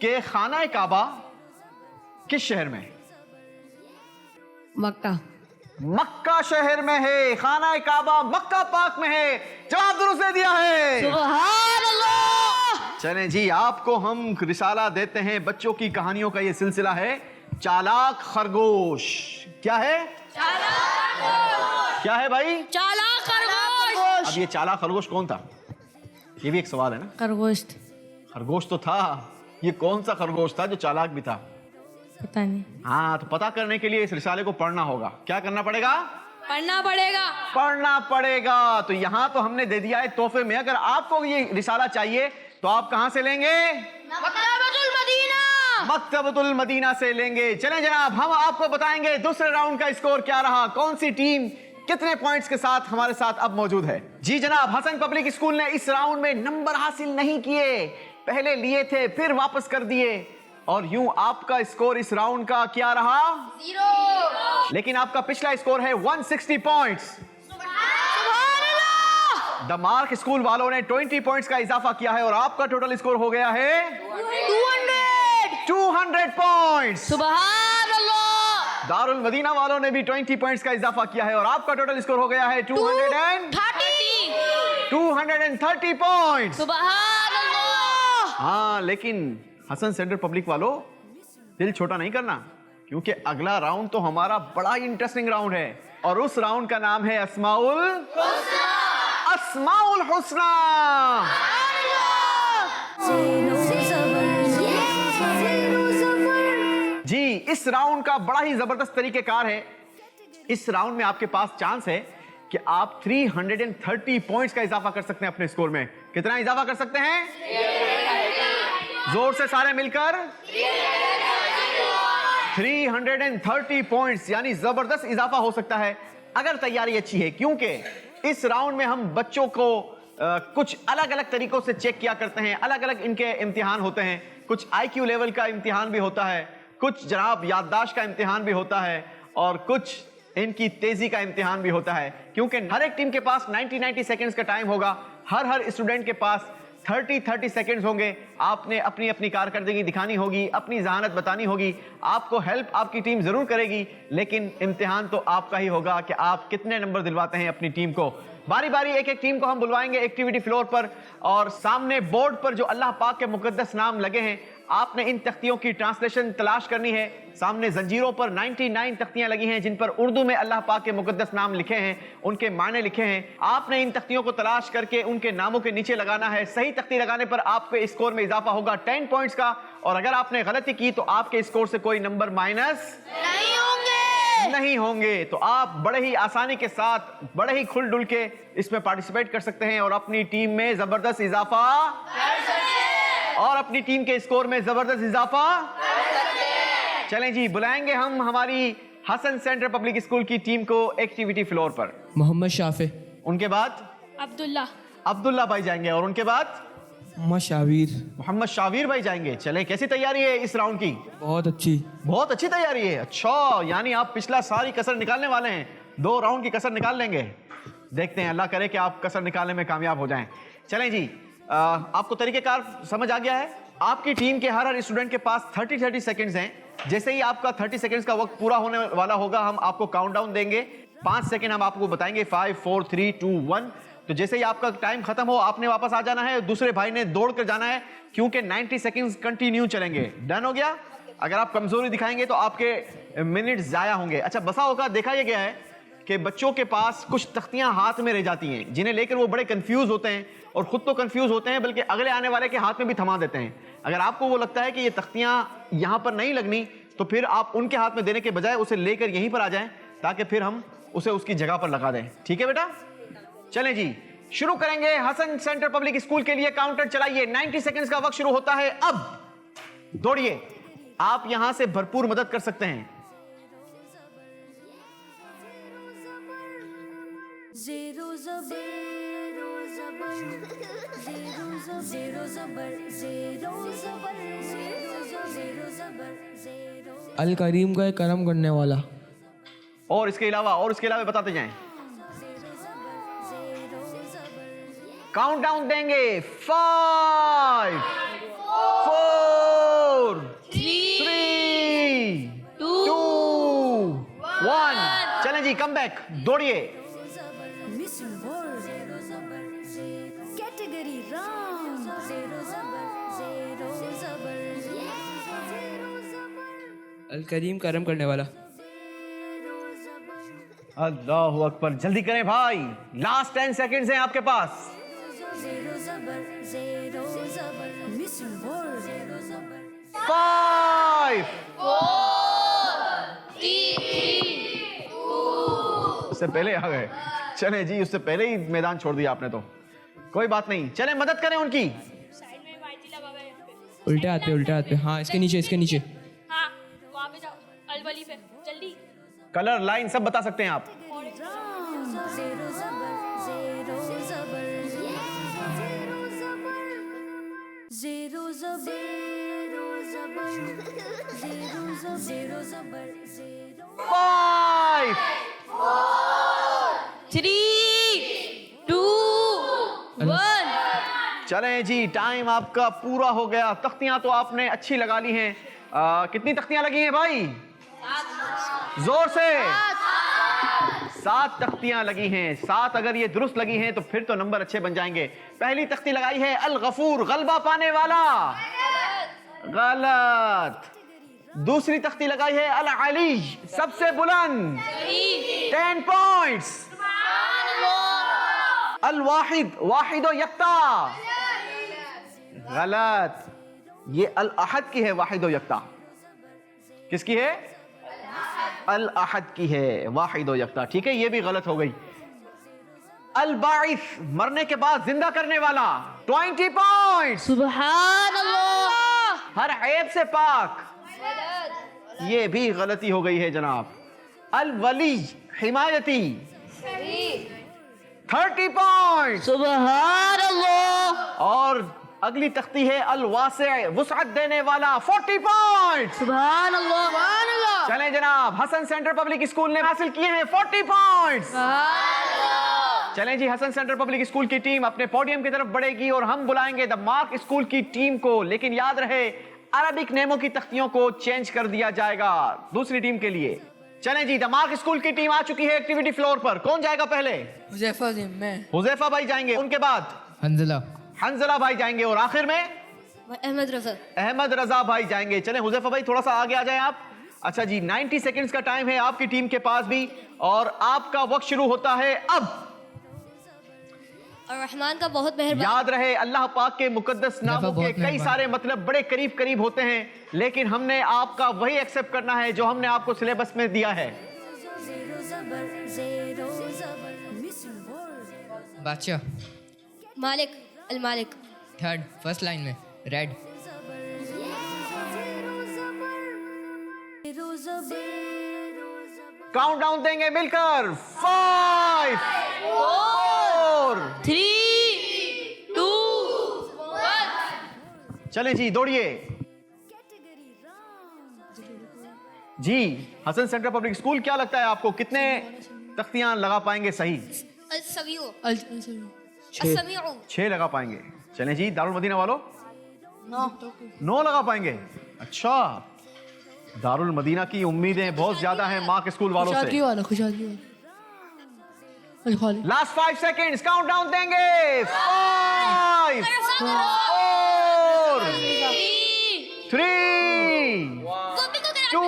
कि खाना काबा किस शहर में है? मक्का। मक्का शहर में है। खाना काबा मक्का पाक में है। जवाब दुरुस्त दे दिया है। सुभान अल्लाह। चलें जी, आपको हम रिसाला देते हैं। बच्चों की कहानियों का ये सिलसिला है चालाक खरगोश। क्या है? क्या है भाई? चालाक खरगोश। अब ये चालाक खरगोश कौन था? ये भी एक सवाल है ना। खरगोश। खरगोश तो था, ये कौन सा खरगोश था जो चालाक भी था? पता नहीं। हाँ, तो पता करने के लिए इस रिसाले को पढ़ना होगा। क्या करना पड़ेगा? पढ़ना पड़ेगा। पढ़ना पड़ेगा। तो यहाँ तो हमने दे दिया है तोहफे में। अगर आपको ये रिसाला चाहिए तो आप कहाँ से लेंगे? मक्तबतुल मदीना। मक्तबतुल मदीना से लेंगे। चलें जनाब, हम आपको बताएंगे दूसरे राउंड का स्कोर क्या रहा, कौन सी टीम कितने पॉइंट्स के साथ हमारे साथ अब मौजूद है। जी जनाब, हसन पब्लिक स्कूल ने इस राउंड में नंबर हासिल नहीं किए। पहले लिए थे, फिर वापस कर दिए, और यूं आपका स्कोर इस राउंड का क्या रहा? 0। लेकिन आपका पिछला स्कोर है 160 पॉइंट्स। द मार्क स्कूल वालों ने 20 पॉइंट्स का इजाफा किया है और आपका टोटल स्कोर हो गया है 200 पॉइंट्स। सुभान अल्लाह। दारुल मदीना वालों ने भी 20 पॉइंट्स का इजाफा किया है और आपका टोटल स्कोर हो गया है 230 पॉइंट्स। सुभान अल्लाह। हाँ, लेकिन हसन सेंट्रल पब्लिक वालों दिल छोटा नहीं करना, क्योंकि अगला राउंड तो हमारा बड़ा ही इंटरेस्टिंग राउंड है और उस राउंड का नाम है अस्माउल हुस्ना। जी, इस राउंड का बड़ा ही जबरदस्त तरीकेकार है। इस राउंड में आपके पास चांस है कि आप 330 पॉइंट्स का इजाफा कर सकते हैं अपने स्कोर में। कितना इजाफा कर सकते हैं? जोर से सारे मिलकर 330 पॉइंट्स, यानी जबरदस्त इजाफा हो सकता है अगर तैयारी अच्छी है, क्योंकि इस राउंड में हम बच्चों को कुछ अलग अलग तरीकों से चेक किया करते हैं। अलग अलग इनके इम्तिहान होते हैं, कुछ IQ लेवल का इम्तिहान भी होता है, कुछ जनाब याददाश्त का इम्तिहान भी होता है और कुछ इनकी तेजी का इम्तिहान भी होता है, क्योंकि हर एक टीम के पास 90 सेकंड्स का टाइम होगा। हर स्टूडेंट के पास 30 सेकंड्स होंगे। आपने अपनी अपनी कारकर्दगी दिखानी होगी, अपनी जहानत बतानी होगी। आपको हेल्प आपकी टीम जरूर करेगी, लेकिन इम्तिहान तो आपका ही होगा कि आप कितने नंबर दिलवाते हैं अपनी टीम को। बारी बारी एक एक टीम को हम बुलवाएंगे एक्टिविटी फ्लोर पर और सामने बोर्ड पर जो अल्लाह पाक के मुकद्दस नाम लगे हैं, आपने इन तख्तियों की ट्रांसलेशन तलाश करनी है। सामने जंजीरों पर 99 तख्तियां लगी हैं जिन पर उर्दू में अल्लाह पाक के मुकद्दस नाम लिखे हैं, उनके माने लिखे हैं। आपने इन तख्तियों को तलाश करके उनके नामों के नीचे लगाना है। सही तख्ती लगाने पर आपके स्कोर में इजाफा होगा 10 पॉइंट्स का, और अगर आपने गलती की तो आपके स्कोर से कोई नंबर माइनस नहीं होंगे। तो आप बड़े ही आसानी के साथ, बड़े ही खुल डुल के इसमें पार्टिसिपेट कर सकते हैं और अपनी टीम में जबरदस्त इजाफा और अपनी टीम के स्कोर में जबरदस्त इजाफा। चलें जी, बुलाएंगे हम हमारी हसन सेंट्रल पब्लिक स्कूल की टीम को एक्टिविटी फ्लोर पर। मोहम्मद शाफे, उनके बाद अब्दुल्ला भाई जाएंगे और उनके बाद मोहम्मद शावीर भाई जाएंगे। चले, कैसी तैयारी है इस राउंड की? बहुत अच्छी तैयारी है। अच्छा, यानी आप पिछला सारी कसर निकालने वाले हैं। 2 राउंड की कसर निकाल लेंगे। देखते हैं, अल्लाह करे कि आप कसर निकालने में कामयाब हो जाएं। चलें जी, आपको तरीकेकार समझ आ गया है। आपकी टीम के हर स्टूडेंट के पास 30 सेकंड्स हैं। जैसे ही आपका 30 सेकंड्स का वक्त पूरा होने वाला होगा, हम आपको काउंटडाउन देंगे। 5 सेकंड हम आपको बताएंगे, 5 4 3 2 1। तो जैसे ही आपका टाइम खत्म हो, आपने वापस आ जाना है, दूसरे भाई ने दौड़ कर जाना है, क्योंकि 90 सेकंड्स कंटिन्यू चलेंगे। डन हो गया? अगर आप कमजोरी दिखाएंगे तो आपके मिनट जाया होंगे। अच्छा, बसा होगा देखा यह गया है कि बच्चों के पास कुछ तख्तियां हाथ में रह जाती हैं, जिन्हें लेकर वो बड़े कंफ्यूज होते हैं और खुद तो कंफ्यूज होते हैं, बल्कि अगले आने वाले के हाथ में भी थमा देते हैं। अगर आपको वो लगता है कि ये तख्तियां यहां पर नहीं लगनी, तो फिर आप उनके हाथ में देने के बजाय उसे लेकर यहीं पर आ जाएं, ताकि फिर हम उसे उसकी जगह पर लगा दें। ठीक है बेटा? चलें जी, शुरू करेंगे। हसन सेंट्रल पब्लिक स्कूल के लिए काउंटर चलाइए। 90 सेकंड्स का वक्त शुरू होता है अब। दौड़िए, आप यहां से भरपूर मदद कर सकते हैं। अल करीम का करम करने वाला। और इसके अलावा बताते जाएं। काउंटडाउन देंगे। 5 4 3 2 1। चलें जी, कम बैक, दौड़िए। अल करीम करम करने वाला। अल्लाहु अकबर, जल्दी करें भाई, लास्ट 10 सेकंड्स हैं आपके पास। 5 उससे पहले आ गए। चले जी, उससे पहले ही मैदान छोड़ दिया आपने तो। कोई बात नहीं, चले मदद करें उनकी। उल्टे आते। हाँ, इसके नीचे। हाँ, वहाँ पे जाओ, अलवली पे, जल्दी। कलर, लाइन सब बता सकते हैं आप। Five, 4 3 2 चलें जी, टाइम आपका पूरा हो गया। तख्तियां तो आपने अच्छी लगा ली हैं। कितनी तख्तियां लगी हैं भाई? जोर से। 7 तख्तियां लगी हैं। 7 अगर ये दुरुस्त लगी हैं तो फिर तो नंबर अच्छे बन जाएंगे। पहली तख्ती लगाई है अल गफूर, गलबा पाने वाला। गलत। दूसरी तख्ती लगाई है अल अली, सबसे बुलंद। 10 पॉइंट्स। अल वाहिद, वाहिदो यक्ता। गलत। ये अल अहद की है, वाहिदो यक्ता किसकी है? अल अहद की है, वाहिदो यक्ता। ठीक है, ये भी गलत हो गई। अल बाइस, मरने के बाद जिंदा करने वाला। 20 पॉइंट। सुभान अल्लाह। हर ऐब से पाक। ये भी गलती हो गई है जनाब। अल वली, हिमायती। 30 पॉइंट। सुभान अल्लाह। और अगली तख्ती है अल वासे, वुसअत देने वाला। 40 पॉइंट। सुभान अल्लाह। सुभान अल्लाह। चलें जनाब, हसन सेंटर पब्लिक स्कूल ने हासिल किए हैं 40 पॉइंट्स। चलें जी, हसन सेंटर पब्लिक स्कूल की टीम अपने पोडियम की तरफ बढ़ेगी और हम बुलाएंगे द मार्क स्कूल की टीम को। लेकिन याद रहे, अरबिक नेमों की तख्तियों को चेंज कर दिया जाएगा दूसरी टीम के लिए। चलें जी, द मार्क स्कूल की टीम आ चुकी है एक्टिविटी फ्लोर पर। कौन जाएगा पहले? हुज़ैफा जी, मैं। हुज़ैफा भाई जाएंगे, उनके बाद हंजला हंजला भाई जाएंगे और आखिर में अहमद रजा। अहमद रजा भाई जाएंगे। चलें हुज़ैफा भाई थोड़ा सा आगे आ जाएं आप। अच्छा जी, 90 सेकंड्स का टाइम है आपकी टीम के पास भी और आपका वक्त शुरू होता है अब। और रहमान का बहुत मेहरबान। याद रहे, अल्लाह पाक के मुकद्दस नामों के कई सारे मतलब बड़े करीब करीब होते हैं, लेकिन हमने आपका वही एक्सेप्ट करना है जो हमने आपको सिलेबस में दिया है। बादशाह, मालिक, अल मालिक। 3rd फर्स्ट लाइन में रेड। काउंटडाउन देंगे मिलकर। 5 4 3 2 1। चलें जी, दौड़िए जी। हसन सेंटर पब्लिक स्कूल, क्या लगता है आपको कितने तख्तियां लगा पाएंगे सही? 6 लगा पाएंगे। चलें जी, दारुल मदीना वालों 9 लगा पाएंगे। अच्छा, दारुल मदीना की उम्मीदें बहुत ज्यादा हैं मार्क स्कूल वालों से। लास्ट 5 सेकेंड्स, काउंटडाउन देंगे। 5 4 3 2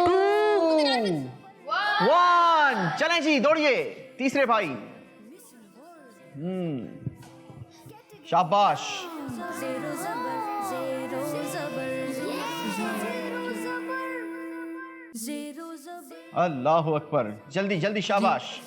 1। चलें जी, दौड़िए तीसरे भाई। शाबाश। अल्लाह अकबर। जल्दी जल्दी, शाबाश।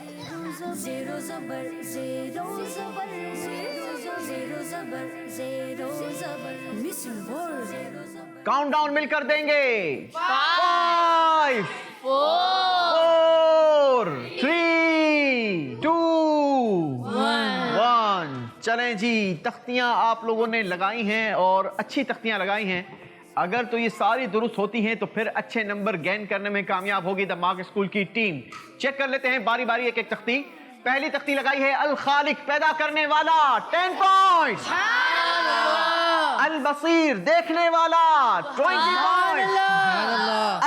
काउंटडाउन मिलकर देंगे। 5 4 3 2 1। चलें जी, तख्तियां आप लोगों ने लगाई हैं और अच्छी तख्तियां लगाई हैं। अगर तो ये सारी दुरुस्त होती हैं तो फिर अच्छे नंबर गेन करने में कामयाब होगी द मार्क स्कूल की टीम। चेक कर लेते हैं बारी बारी एक एक तख्ती। पहली तख्ती लगाई है अल खालिक, पैदा करने वाला। 10 पॉइंट्स। अल बसीर, देखने वाला। 20 पॉइंट्स।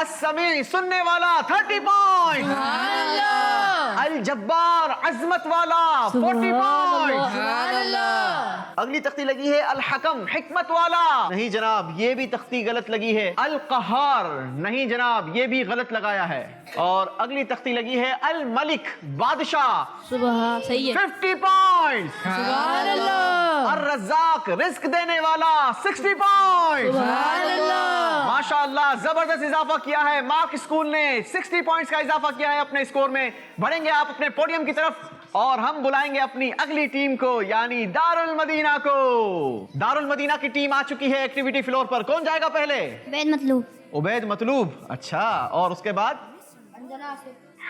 अस समी, सुनने वाला। 30 पॉइंट्स। अल जब्बार, अजमत वाला। 40 पॉइंट्स। अगली तख्ती लगी है अल हकम, हिकमत वाला। नहीं जनाब, ये भी तख्ती गलत लगी है। अल कहार, नहीं जनाब, ये भी गलत लगाया है। और अगली तख्ती लगी है अल मलिक, बादशाह। सुबह सही है। 50 पॉइंट्स। सुभान अल्लाह। अर रज़ाक, रिस्क देने वाला। 60 पॉइंट्स। सुभान अल्लाह। माशाअल्लाह, जबरदस्त इजाफा किया है मार्क स्कूल ने। 60 पॉइंट्स का इजाफा किया है अपने स्कोर में। बढ़ेंगे आप अपने पोडियम की तरफ और हम बुलाएंगे अपनी अगली टीम को, यानी दारुल मदीना को। दारुल मदीना की टीम आ चुकी है एक्टिविटी फ्लोर पर। कौन जाएगा पहले? उबैद मतलूब। उबैद मतलूब। अच्छा, और उसके बाद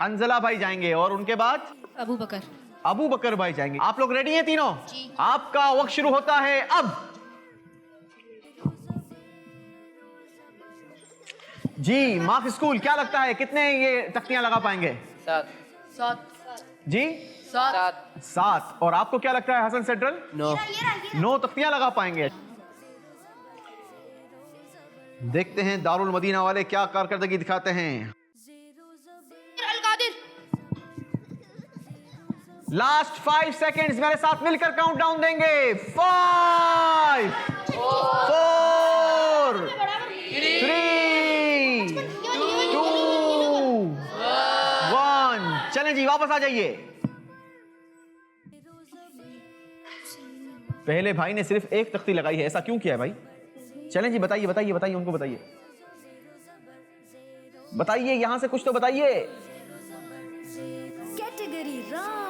हंजला भाई जाएंगे और उनके बाद अबू बकर। अबू बकर भाई जाएंगे। आप लोग रेडी हैं तीनों? आपका वक्त शुरू होता है अब। जी, मार्क स्कूल, क्या लगता है कितने ये तख्तियां लगा पाएंगे? 7 जी 7 7। और आपको क्या लगता है हसन सेंट्रल? 9 तख्तियां लगा पाएंगे। देखते हैं दारुल मदीना वाले क्या कारकर्दगी दिखाते हैं। लास्ट 5 सेकेंड्स मेरे साथ मिलकर काउंटडाउन देंगे। 5 4 3 2 1। चलें जी, वापस आ जाइए। पहले भाई ने सिर्फ एक तख्ती लगाई है, ऐसा क्यों किया है भाई? चलें जी, बताइए बताइए बताइए, उनको बताइए, बताइए, यहां से कुछ तो बताइए। Category wrong.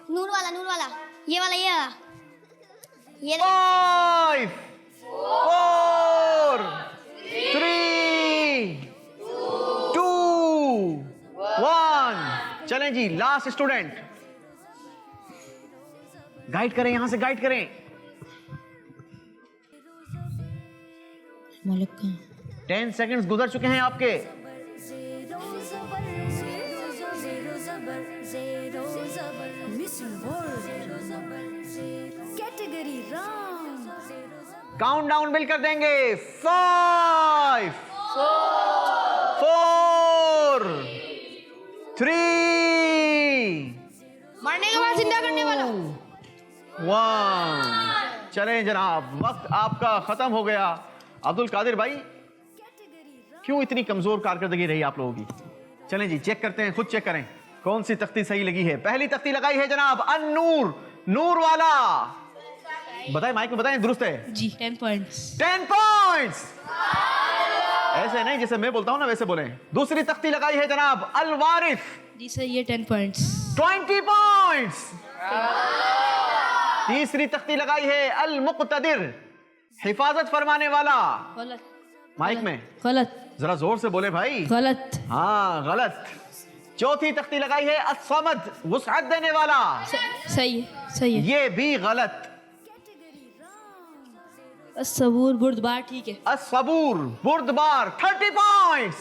नूर वाला, नूर वाला, ये वाला, ये वाला, ये 5 4 3 2 1। चलें जी, लास्ट स्टूडेंट, गाइड करें, यहां से गाइड करें। 10 सेकंड्स गुजर चुके हैं आपके। Category wrong. काउंटडाउन मिलकर देंगे। 5 4 3 मरने के बाद जिंदा करने वाला 1। चलें जनाब, वक्त आपका खत्म हो गया। अब्दुल कादिर भाई, क्यों इतनी कमजोर कारकर्दगी रही आप लोगों की? चलें जी, चेक करते हैं, खुद चेक करें कौन सी तख्ती सही लगी है। पहली तख्ती लगाई है जनाब अन-नूर, नूर वाला। बताएं, माइक में बताएं, दुरुस्त है जी। 10 पॉइंट्स। 10 पॉइंट्स। ऐसे नहीं, जैसे मैं बोलता हूं ना वैसे बोलें। दूसरी तख्ती लगाई है जनाब अल-वारिस। जी सर, ये 10 पॉइंट्स। 20 पॉइंट्स। तीसरी तख्ती लगाई है अल-मुक्तदिर, हिफाजत फरमाने वाला। गलत। माइक में गलत। जरा जोर से बोले भाई। गलत। हाँ, गलत। चौथी तख्ती लगाई है अस-समद, वुसअत देने वाला। सही है, सही है। ये भी गलत। सबूर बुर्दबार, ठीक है। अस-सबूर बुर्दबार, 30 पॉइंट्स।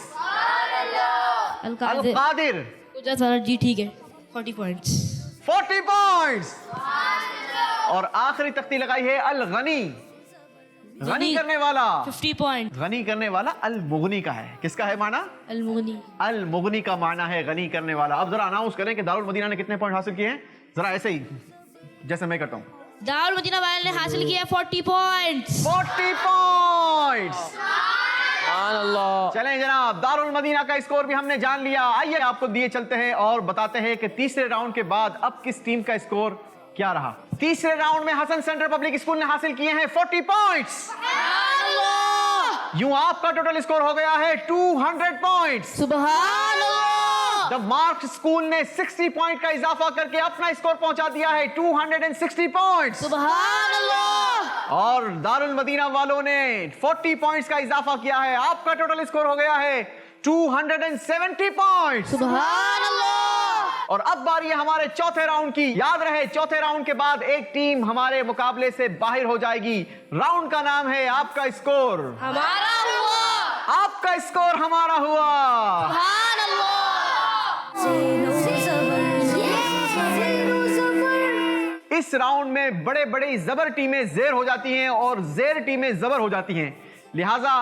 अल-कादिर, जी ठीक है, 40 पॉइंट्स। 40 पॉइंट्स। और आखिरी तख्ती लगाई है अल-गनी, गनी करने वाला। 50 पॉइंट। गनी करने वाला अल-मुगनी का है। किसका है माना? अल-मुगनी। अल-मुगनी का माना है गनी करने वाला। अब जरा अनाउंस करें कि दारुल मदीना ने कितने पॉइंट हासिल किए हैं, जरा ऐसे ही जैसे मैं करता हूं। दारुल मदीना वाले ने हासिल किया 40 पॉइंट्स। 40 पॉइंट्स। चलें जनाब, दारुल मदीना का स्कोर भी हमने जान लिया। आइए आपको दिए चलते हैं और बताते हैं कि तीसरे राउंड के बाद अब किस टीम का स्कोर क्या रहा। तीसरे राउंड में हसन सेंट्रल पब्लिक स्कूल ने हासिल किए हैं 40 पॉइंट्स। यूं आपका टोटल स्कोर हो गया है 200 पॉइंट्स। सुभान अल्लाह। द मार्क स्कूल ने 60 पॉइंट का इजाफा करके अपना स्कोर पहुंचा दिया है 260 पॉइंट्स। सुभान अल्लाह। और दारुल मदीना वालों ने 40 पॉइंट्स का इजाफा किया है। आपका टोटल स्कोर हो गया है 270 पॉइंट्स। सुभान अल्लाह। और अब बारी है हमारे चौथे राउंड की। याद रहे, चौथे राउंड के बाद एक टीम हमारे मुकाबले से बाहर हो जाएगी। राउंड का नाम है आपका स्कोर हमारा हुआ। आपका स्कोर हमारा हुआ। सुभान अल्लाह। इस राउंड में बड़े बड़े जबर टीमें जेर हो जाती हैं और जेर टीमें जबर हो जाती हैं। लिहाजा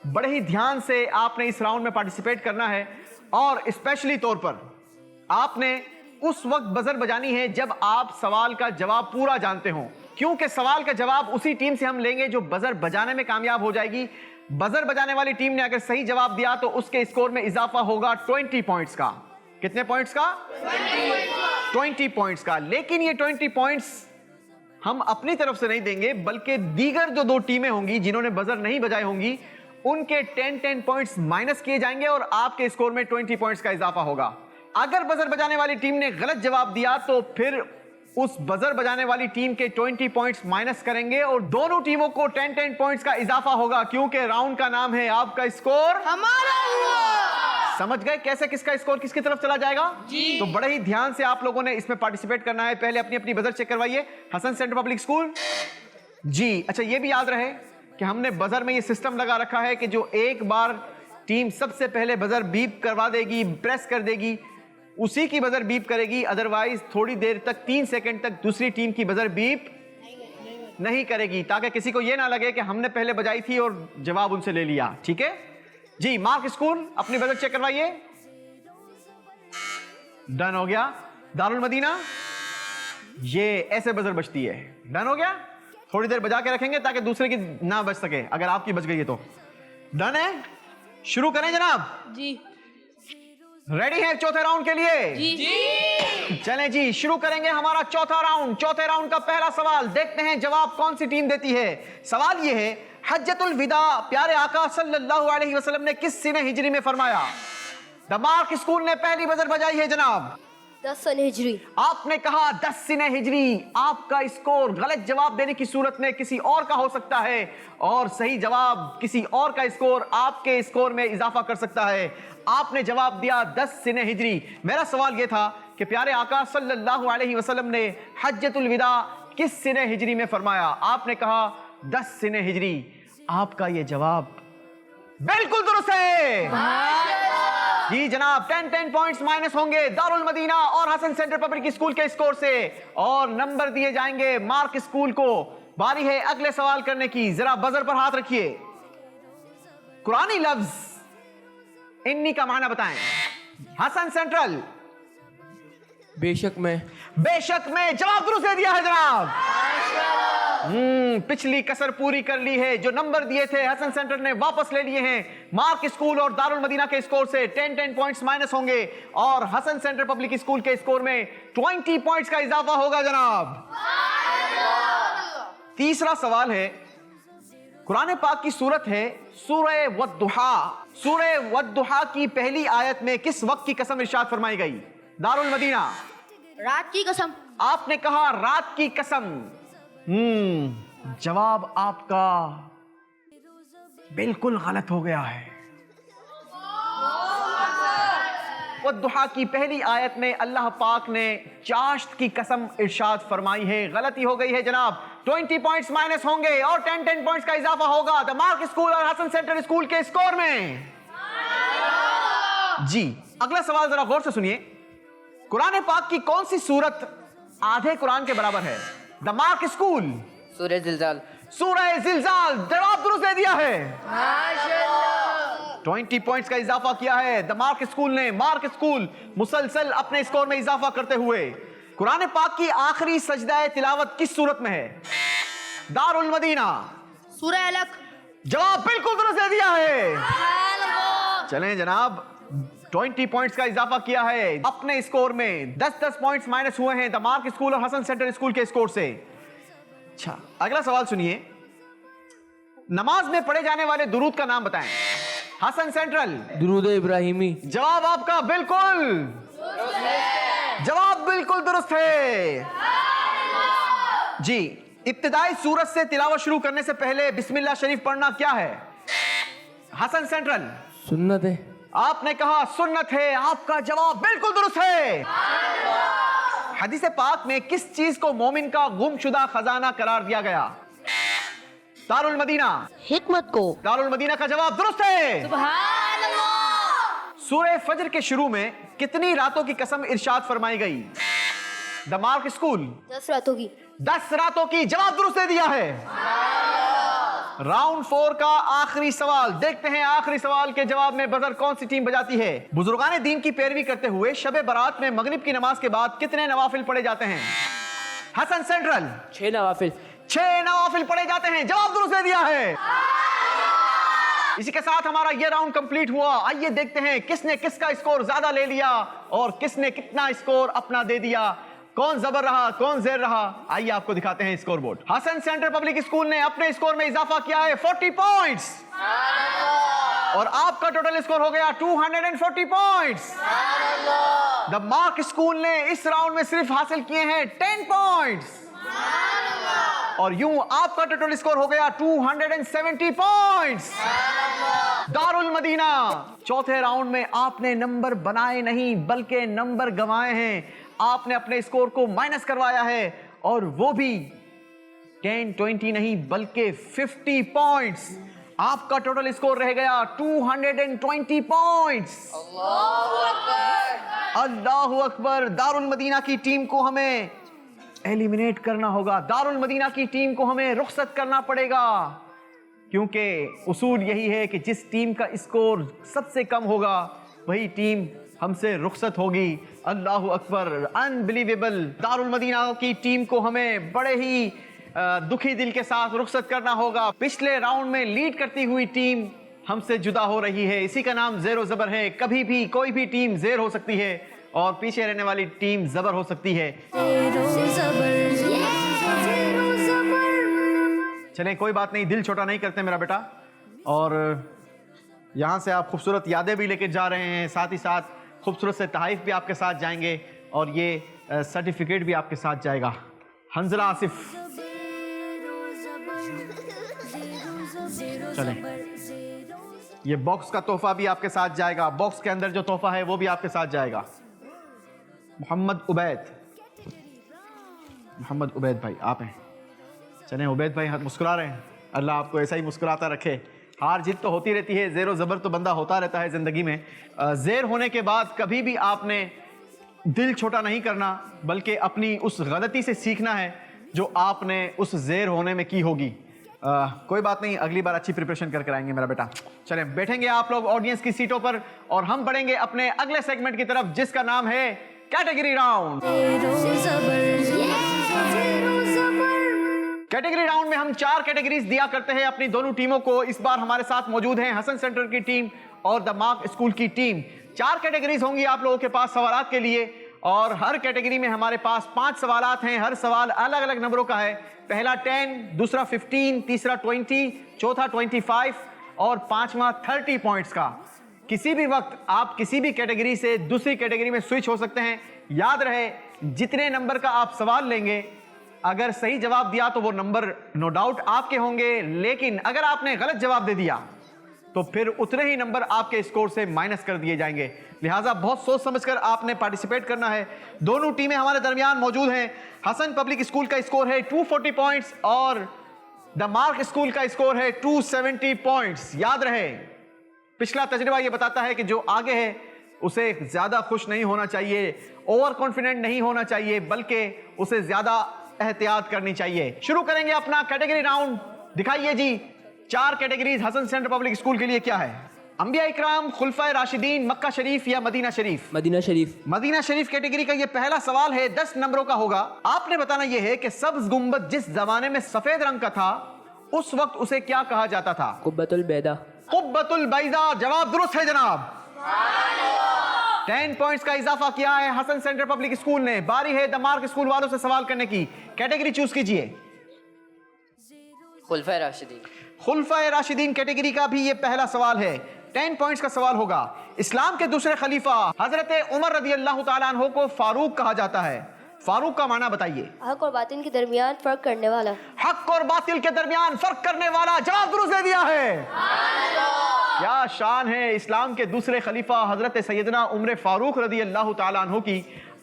बड़े ही ध्यान से आपने इस राउंड में पार्टिसिपेट करना है और स्पेशली तौर पर आपने उस वक्त बजर बजानी है जब आप सवाल का जवाब पूरा जानते हो, क्योंकि सवाल का जवाब उसी टीम से हम लेंगे जो बजर बजाने में कामयाब हो जाएगी। बजर बजाने वाली टीम ने अगर सही जवाब दिया तो उसके स्कोर में इजाफा होगा 20 पॉइंट्स का। कितने पॉइंट्स का? 20 पॉइंट्स का। लेकिन ये 20 पॉइंट्स हम अपनी तरफ से नहीं देंगे, बल्कि दीगर जो दो टीमें होंगी जिन्होंने बजर नहीं बजाए होंगी उनके 10 पॉइंट्स माइनस किए जाएंगे और आपके स्कोर में 20 पॉइंट्स का इजाफा होगा। अगर बजर बजाने वाली टीम ने गलत जवाब दिया तो फिर उस बजर बजाने वाली टीम के 20 पॉइंट्स माइनस करेंगे और दोनों टीमों को 10 पॉइंट्स का इजाफा होगा, क्योंकि राउंड का नाम है आपका स्कोर हमारा हुआ। समझ गए कैसे किसका स्कोर किसकी तरफ चला जाएगा? जी। तो बड़े ही ध्यान से आप लोगों ने इसमें पार्टिसिपेट करना है। पहले अपनी अपनी बजर चेक करवाइए। हसन सेंट्रल पब्लिक स्कूल जी। अच्छा, ये भी याद रहे कि हमने बजर में ये सिस्टम लगा रखा है कि जो एक बार टीम सबसे पहले बजर बीप करवा देगी, प्रेस कर देगी, उसी की बजर बीप करेगी। अदरवाइज थोड़ी देर तक 3 सेकंड तक दूसरी टीम की बजर बीप नहीं करेगी, ताकि किसी को यह ना लगे कि हमने पहले बजाई थी और जवाब उनसे ले लिया। ठीक है जी। मार्क स्कूल अपनी बजर चेक करवाइए। डन हो गया। दारुल मदीना, ये ऐसे बजर बजती है। डन हो गया। थोड़ी देर बजा के रखेंगे ताकि दूसरे की ना बज सके, अगर आपकी बज गई है तो। डन है। शुरू करें जनाब। जी। रेडी है चौथे राउंड के लिए? जी। चलें जी, शुरू करेंगे हमारा चौथा राउंड। चौथे राउंड का पहला सवाल, देखते हैं जवाब कौन सी टीम देती है। सवाल यह है, हज्जतुल विदा प्यारे आका सल्लल्लाहु अलैहि वसल्लम ने किस सीने हिजरी में फरमाया? द मार्क स्कूल ने पहली बजर बजाई है जनाब। 10 सन हिजरी। आपने कहा 10 सीने हिजरी। आपका स्कोर गलत जवाब देने की सूरत में किसी और का हो सकता है, और सही जवाब किसी और का स्कोर आपके स्कोर में इजाफा कर सकता है। आपने जवाब दिया 10 सीने हिजरी। मेरा सवाल यह था कि प्यारे आका सल्लल्लाहु अलैहि वसल्लम ने हज्जतुल विदा किस सीने हिजरी में फरमाया? आपने कहा 10 सीने हिजरी। आपका यह जवाब बिल्कुल दुरुस्त है जी जनाब। 10 पॉइंट्स माइनस होंगे दारुल मदीना और हसन सेंट्रल पब्लिक स्कूल के स्कोर से, और नंबर दिए जाएंगे मार्क स्कूल को। बारी है अगले सवाल करने की। जरा बजर पर हाथ रखिए। कुरानी लफ्ज इन्नी का माना बताएं। हसन सेंट्रल। बेशक में। बेशक में जवाब दुरुस्त दे दिया है जनाब। पिछली कसर पूरी कर ली है। जो नंबर दिए थे हसन सेंटर ने वापस ले लिए हैं। मार्क स्कूल और दारुल मदीना के स्कोर से 10 पॉइंट्स माइनस होंगे, और हसन सेंटर पब्लिक स्कूल के स्कोर में 20 पॉइंट्स का इजाफा होगा जनाब। तीसरा सवाल है, कुरान पाक की सूरत है सूरह वद्दुहा। सूरह वद्दुहा की पहली आयत में किस वक्त की कसम इरशाद फरमाई गई? दारुल मदीना। रात की कसम। आपने कहा रात की कसम। जवाब आपका बिल्कुल गलत हो गया है। वद्दुहा की पहली आयत में अल्लाह पाक ने चाश्त की कसम इरशाद फरमाई है। गलती हो गई है जनाब। 20 पॉइंट्स माइनस होंगे और 10 पॉइंट्स का इजाफा होगा द मार्क स्कूल और हसन सेंटर स्कूल के स्कोर में। जी अगला सवाल जरा गौर से सुनिए। कुरान पाक की कौन सी सूरत आधे कुरान के बराबर है? The mark school. सूरह जिलजाल। सूरह जिलजाल। जवाब दुरुस्त दे दिया है। 20 पॉइंट्स का इजाफा किया है द मार्क स्कूल ने। मार्क स्कूल मुसलसल अपने स्कोर में इजाफा करते हुए। कुरान पाक की आखिरी सजदा तिलावत किस सूरत में है? दारुल मदीना। सूरह अलक। जवाब बिल्कुल दुरुस्त दे दिया है। चलें जनाब, 20 पॉइंट्स का इजाफा किया है अपने स्कोर में। 10 पॉइंट्स माइनस हुए हैं द मार्क स्कूल और हसन सेंटर स्कूल के स्कोर से। अच्छा अगला सवाल सुनिए। नमाज में पढ़े जाने वाले दुरूद का नाम बताएं। हसन सेंट्रल। दुरूद इब्राहिमी। जवाब आपका जवाब बिल्कुल दुरुस्त है जी। इब्तिदाई सूरत से तिलावत शुरू करने से पहले बिस्मिल्लाह शरीफ पढ़ना क्या है? हसन सेंट्रल। सुन्नत है। आपने कहा सुन्नत है। आपका जवाब बिल्कुल दुरुस्त है। हदीस पाक में किस चीज को मोमिन का गुमशुदा खजाना करार दिया गया? दारुल मदीना। हिकमत को। दारुल मदीना का जवाब दुरुस्त है। सुभान अल्लाह। सूरह फजर के शुरू में कितनी रातों की कसम इरशाद फरमाई गई? The mark school. 10 रातों की। 10 रातों की। जवाब दुरुस्त दे दिया है। राउंड 4 का आखिरी सवाल। देखते हैं आखिरी सवाल के जवाब में बजर कौन सी टीम बजाती है। बुजुर्गान दीन की पैरवी करते हुए शब बारात में मगरिब की नमाज के बाद कितने नवाफिल पढ़े जाते हैं? हसन सेंट्रल। 6 नवाफिल। 6 नवाफिल पढ़े जाते हैं। जवाब दुरुस्त दे दिया है। इसी के साथ हमारा यह राउंड कंप्लीट हुआ। आइए देखते हैं किसने किसका स्कोर ज्यादा ले लिया और किसने कितना स्कोर अपना दे दिया। कौन जबर रहा, कौन जेर रहा, आइए आपको दिखाते हैं score board. Hasan centre public school ने अपने स्कोर में इजाफा किया है 40 पॉइंट्स, और आपका टोटल स्कोर हो गया 240 पॉइंट्स। द मार्क स्कूल ने इस राउंड में सिर्फ हासिल किए हैं 10 पॉइंट्स, और यूं आपका टोटल स्कोर हो गया 270 पॉइंट्स। दारुल मदीना चौथे राउंड में आपने नंबर बनाए नहीं बल्कि नंबर गंवाए हैं। आपने अपने स्कोर को माइनस करवाया है, और वो भी 10-20 नहीं बल्कि 50 पॉइंट्स। आपका टोटल स्कोर रह गया 220 पॉइंट्स। अल्लाहु अकबर। दारुल मदीना की टीम को हमें एलिमिनेट करना होगा, दारुल मदीना की टीम को हमें रुखसत करना पड़ेगा, क्योंकि उसूल यही है कि जिस टीम का स्कोर सबसे कम होगा वही टीम हमसे रुखसत होगी। अल्लाहु अकबर, अनबिलीवेबल। दारुल मदीना की टीम को हमें बड़े ही दुखी दिल के साथ रुखसत करना होगा। पिछले राउंड में लीड करती हुई टीम हमसे जुदा हो रही है, इसी का नाम ज़ेरो ज़बर है। कभी भी कोई भी टीम ज़ेर हो सकती है और पीछे रहने वाली टीम ज़बर हो सकती है। चलें, कोई बात नहीं, दिल छोटा नहीं करते मेरा बेटा। और यहाँ से आप खूबसूरत यादें भी लेके जा रहे हैं, साथ ही साथ खूबसूरत से तहाइफ भी आपके साथ जाएंगे और ये सर्टिफिकेट भी आपके साथ जाएगा। हंजला आसिफ, चलें, ये बॉक्स का तोहफा भी आपके साथ जाएगा। बॉक्स के अंदर जो तोहफा है वो भी आपके साथ जाएगा। मोहम्मद उबैद भाई आप हैं। चलें, उबैद भाई मुस्कुरा रहे हैं, अल्लाह आपको ऐसा ही मुस्कुराता रखे। हार जीत तो होती रहती है, ज़ेरो ज़बर तो बंदा होता रहता है ज़िंदगी में। ज़ेर होने के बाद कभी भी आपने दिल छोटा नहीं करना, बल्कि अपनी उस गलती से सीखना है जो आपने उस ज़ेर होने में की होगी। कोई बात नहीं, अगली बार अच्छी प्रिपरेशन करके आएंगे मेरा बेटा। चलें, बैठेंगे आप लोग ऑडियंस की सीटों पर और हम बढ़ेंगे अपने अगले सेगमेंट की तरफ, जिसका नाम है कैटेगरी राउंड। कैटेगरी राउंड में हम 4 कैटेगरीज दिया करते हैं अपनी दोनों टीमों को। इस बार हमारे साथ मौजूद हैं हसन सेंटर की टीम और द मार्क स्कूल की टीम। 4 कैटेगरीज होंगी आप लोगों के पास सवालात के लिए, और हर कैटेगरी में हमारे पास 5 सवालात हैं। हर सवाल अलग अलग नंबरों का है। पहला 10, दूसरा 15, तीसरा 20, चौथा 25 और पांचवा 30 पॉइंट्स का। किसी भी वक्त आप किसी भी कैटेगरी से दूसरी कैटेगरी में स्विच हो सकते हैं। याद रहे, जितने नंबर का आप सवाल लेंगे, अगर सही जवाब दिया तो वो नंबर नो डाउट आपके होंगे, लेकिन अगर आपने गलत जवाब दे दिया तो फिर उतने ही नंबर आपके स्कोर से माइनस कर दिए जाएंगे। लिहाजा बहुत सोच समझकर आपने पार्टिसिपेट करना है। दोनों टीमें हमारे दरमियान मौजूद हैं। हसन पब्लिक स्कूल का स्कोर है 240 पॉइंट्स और द मार्क स्कूल का स्कोर है 270 पॉइंट्स। याद रहे, पिछला तजर्बा ये बताता है कि जो आगे है उसे ज्यादा खुश नहीं होना चाहिए, ओवर कॉन्फिडेंट नहीं होना चाहिए, बल्कि उसे ज्यादा एहतियात करनी चाहिए। शुरू करेंगे अपना कैटेगरी राउंड। दिखाइए जी 4 categories Hasan centre public school के लिए क्या है। अंबिया इकराम, खुलफाए राशिदीन, मक्का शरीफ या मदीना शरीफ? मदीना शरीफ। मदीना शरीफ कैटेगरी का ये पहला सवाल है, 10 नंबरों का होगा। आपने बताना यह है कि सब्ज गुंबद जिस जमाने में सफेद रंग का था, उस वक्त उसे क्या कहा जाता था? कुब्बतुल बैदा। कुब्बतुल बैदा जवाब दुरुस्त है जनाब। 10 पॉइंट्स का इजाफा किया है हसन सेंटर पब्लिक स्कूल ने। बारी है द मार्क स्कूल वालों से सवाल करने की। कैटेगरी चूज कीजिए। खुलफाए राशिदीन। खुलफाए राशिदीन कैटेगरी का भी ये पहला सवाल है। 10 पॉइंट्स का सवाल होगा। इस्लाम के दूसरे खलीफा हजरत उमर रदी अल्लाह तआला अन्हु को फारूक कहा जाता है। फारूक का माना बताइए। हक और बातिल के दरमियान फर्क करने वाला। हक और बातिल के दरमियान फर्क करने वाला जवाब दुरुस्त दे दिया है। क्या शान है इस्लाम के दूसरे खलीफा हजरत सैयदना उमर फारूक रदी अल्लाह तआला अन्हु की।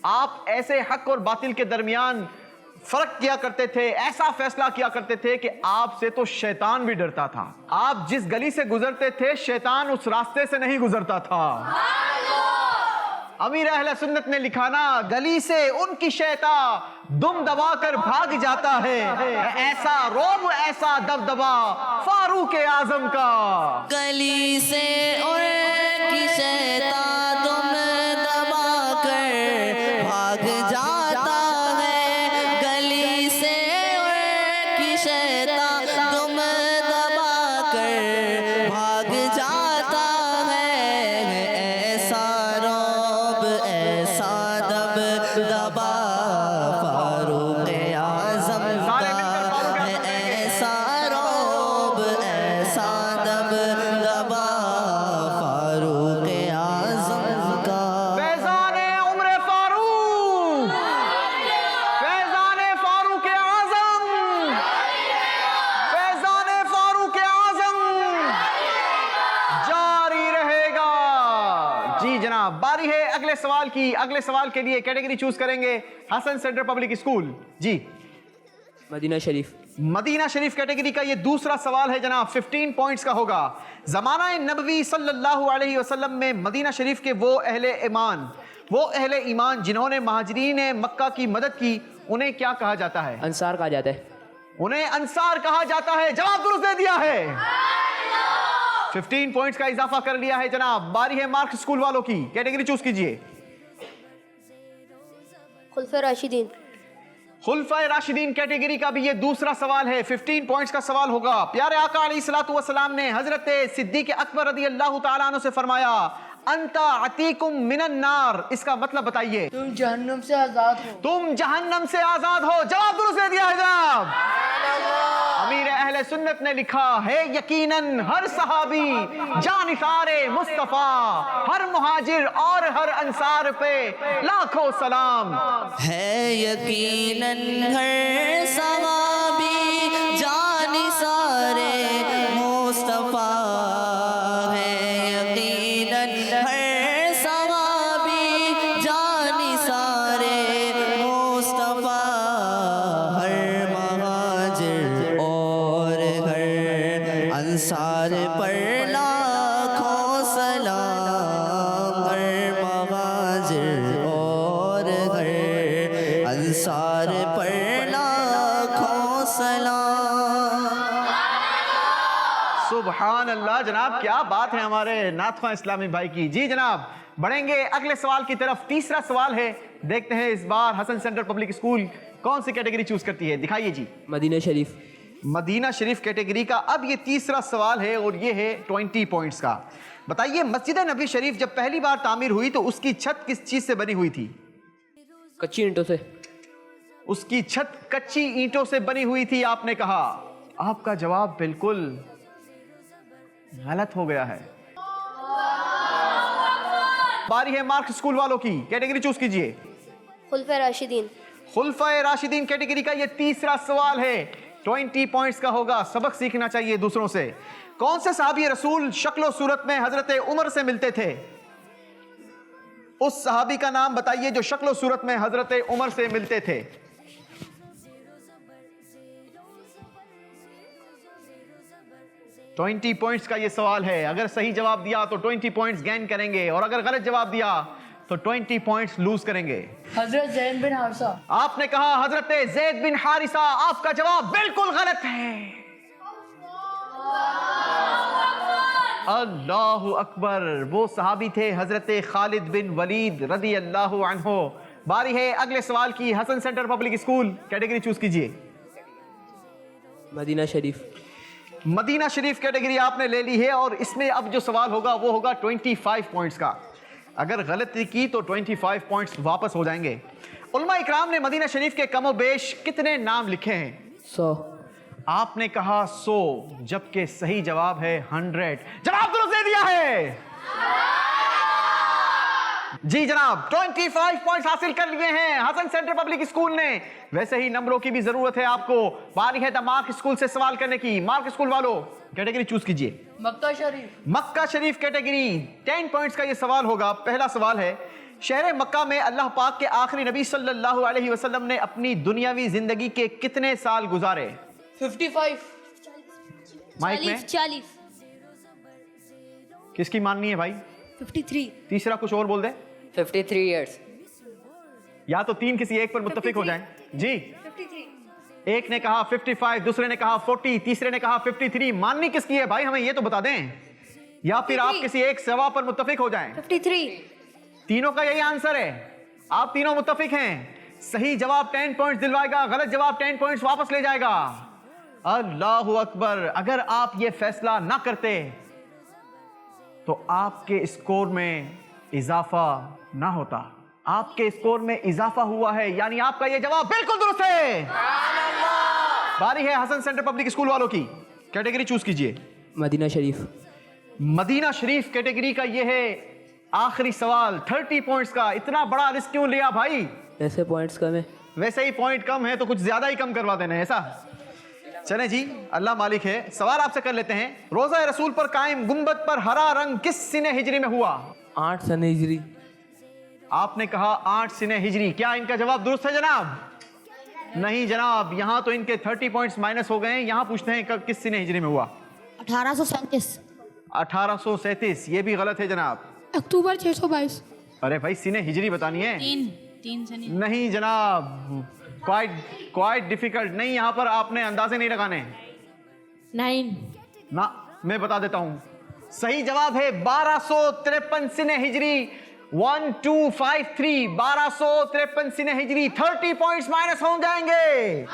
आप ऐसे हक और बातिल के दरमियान फर्क किया करते थे, ऐसा फैसला किया करते थे कि आपसे तो शैतान भी डरता था। आप जिस गली से गुजरते थे, शैतान उस रास्ते से नहीं गुजरता था। अमीर अहले सुन्नत ने लिखा ना, गली से उनकी शैतान दुम दबा कर भाग जाता है, ऐसा रोब ऐसा दबदबा फारूक आजम का। गली से उनकी शैतान दुम दबा कर भाग जाता है, गली से उनकी शैतान दुम दबा कर भाग जाता है, ऐसा रोब ऐसा दबदबा फारूक आजम का है, ऐसा रोब ऐसा दबदबा फारूक आजम का। फैज़ाने उम्र फारूक, फैज़ाने फारूक आजम, फैज़ाने फारूक आजम जारी रहेगा। जी जनाब, बारी है अगले सवाल की। अगले सवाल के लिए कैटेगरी चूज करेंगे हसन सेंटर पब्लिक स्कूल। जी मदीना शरीफ। मदीना शरीफ कैटेगरी का ये दूसरा सवाल है जनाब, 15 पॉइंट्स का होगा। ज़माना नबवी सल्लल्लाहु अलैहि वसल्लम में मदीना शरीफ के वो अहले ईमान जिन्होंने महाजरीन मक्का की मदद की, उन्हें क्या कहा जाता है? अंसार कहा जाता है। उन्हें अंसार कहा जाता है। जवाब दुरुस्त दे दिया है। 15 पॉइंट्स का इजाफा कर लिया है जनाब। बारी है मार्क स्कूल वालों की, कैटेगरी चूज कीजिए। खुलफा राशिदीन। खुलफा राशिदीन कैटेगरी का भी ये दूसरा सवाल है, 15 पॉइंट्स का सवाल होगा। प्यारे आका अलैहिस्सलातु वस्सलाम ने हजरत सिद्दीक अकबर रदियल्लाहु ताला अन्हु से फरमाया, अंता अतीकुम मिनन नार, इसका मतलब बताइए। तुम जहन्नम से आजाद हो। तुम जहन्नम से आजाद हो। जवाब दुरुस्त दे दिया है जनाब। अमीर अहले सुन्नत ने लिखा है, यकीनन हर सहाबी जानिसारे मुस्तफा, हर मुहाजिर और हर अंसार पे लाखों सलाम। है यकीनन हर सहाबी जानिसारे मुस्तफा, है यकीनन हर सहाबी जानिसारे मुस्तफा, हर महाजिर और हर अंसार पर लाखों सलाम, हर महाजिर और हर अंसार पर लाखों सलाम। सुभान अल्लाह जनाब, क्या बात है हमारे नाथवा इस्लामी भाई की। जी जनाब, बढ़ेंगे अगले सवाल की तरफ। तीसरा सवाल है, देखते हैं इस बार हसन सेंट्रल पब्लिक स्कूल कौन सी कैटेगरी चूज करती है। दिखाइए जी। मदीना शरीफ। मदीना शरीफ कैटेगरी का अब ये तीसरा सवाल है और ये है 20 पॉइंट्स का। बताइए, मस्जिद नबी शरीफ जब पहली बार तामीर हुई तो उसकी छत किस चीज से बनी हुई थी? कच्ची ईंटों से। उसकी छत कच्ची ईंटों से बनी हुई थी आपने कहा। आपका जवाब बिल्कुल गलत हो गया है। बारी है मार्क स्कूल वालों की, कैटेगरी चूज कीजिए। खुलफा राशिदीन। खुलफा राशिदीन कैटेगरी का ये तीसरा सवाल है, 20 पॉइंट्स का होगा। सबक सीखना चाहिए दूसरों से। कौन से सहाबी रसूल शक्लो सूरत में हजरत उमर से मिलते थे? उस सहाबी का नाम बताइए जो शक्लो सूरत में हजरत उमर से मिलते थे। ट्वेंटी पॉइंट्स का ये सवाल है। अगर सही जवाब दिया तो 20 पॉइंट्स गेन करेंगे और अगर गलत जवाब दिया तो 20 पॉइंट्स लूज करेंगे। हजरत ज़ैद बिन हारिसा। आपने कहा हजरत ज़ैद बिन हारिसा। आपका जवाब बिल्कुल गलत है। अल्लाहु अकबर, वो सहाबी थे हजरत खालिद बिन वलीद रदी अल्लाहु अन्हो। बारी है अगले सवाल की। Hasan centre public school, category choose कीजिए। मदीना शरीफ। मदीना शरीफ कैटेगरी आपने ले ली है और इसमें अब जो सवाल होगा वो होगा 25 पॉइंट्स का। अगर गलती की तो 25 पॉइंट्स वापस हो जाएंगे। उलमा इकराम ने मदीना शरीफ के कमो बेश कितने नाम लिखे हैं? 100। आपने कहा 100, जबकि सही जवाब है 100। जवाब दुरुस्त दे दिया है। जी जनाब, 25 पॉइंट्स हासिल कर लिए हैं हसन सेंटर पब्लिक स्कूल ने। वैसे ही नंबरों की भी जरूरत है आपको। बारी है द मार्क स्कूल से सवाल करने की। मार्क स्कूल वालों, कैटेगरी चूज कीजिए। मक्का शरीफ। मक्का शरीफ कैटेगरी, 10 पॉइंट्स का ये सवाल होगा। पहला सवाल है, शहर मक्का में अल्लाह पाक के आखिरी नबी सल्लल्लाहु अलैहि वसल्लम ने अपनी दुनियावी जिंदगी के कितने साल गुजारे? 55। माइक में 40। किसकी माननी है भाई? 53। तीसरा कुछ और बोल दे। 53 इयर्स। या तो तीन किसी एक पर मुत्तफिक हो जाएं। जी 53। एक ने कहा 55, दूसरे ने कहा 40, तीसरे ने कहा 53। माननी किसकी है भाई, हमें ये तो बता दें। या फिर आप किसी एक सवा पर मुत्तफिक हो जाएं। 53। तीनों का यही आंसर है। आप तीनों मुत्तफिक हैं। सही जवाब 10 पॉइंट्स दिलवाएगा, गलत जवाब 10 पॉइंट्स वापस ले जाएगा। अल्लाहु अकबर। अगर आप ये फैसला ना करते तो आपके स्कोर में इजाफा ना होता। आपके स्कोर में इजाफा हुआ है, यानी आपका यह जवाब बिल्कुल दुरुस्त है। बारी है हसन सेंटर पब्लिक स्कूल वालों की, कैटेगरी चूज कीजिए। मदीना शरीफ। मदीना शरीफ कैटेगरी का यह है आखिरी सवाल, 30 पॉइंट्स का। इतना बड़ा रिस्क क्यों लिया भाई? ऐसे पॉइंट्स कम है। वैसे ही पॉइंट कम है तो कुछ ज्यादा ही कम करवा देना है ऐसा। चले जी, अल्लाह मालिक है। सवाल आपसे कर लेते हैं। रोजा रसूल पर कायम गुंबद पर हरा रंग किस सिने हिजरी में हुआ? 8 सन हिजरी। आपने कहा 8 सिने हिजरी। क्या इनका जवाब दुरुस्त है जनाब? नहीं जनाब, यहाँ तो इनके 30 पॉइंट्स माइनस हो गए हैं। यहाँ पूछते हैं किस सीने हिजरी में हुआ? 1837। 1837, ये भी गलत है जनाब। अक्टूबर 622। अरे भाई सीने हिजरी बतानी है। तीन से नहीं जनाब, क्वाइट डिफिकल्ट। नहीं, यहाँ पर आपने अंदाजे नहीं लगाने। 9। ना, मैं बता देता हूँ, सही जवाब है 1253 सिने हिजरी। 1 2 5 3 1253 सिने हिजरी। 30 पॉइंट्स माइनस हो जाएंगे।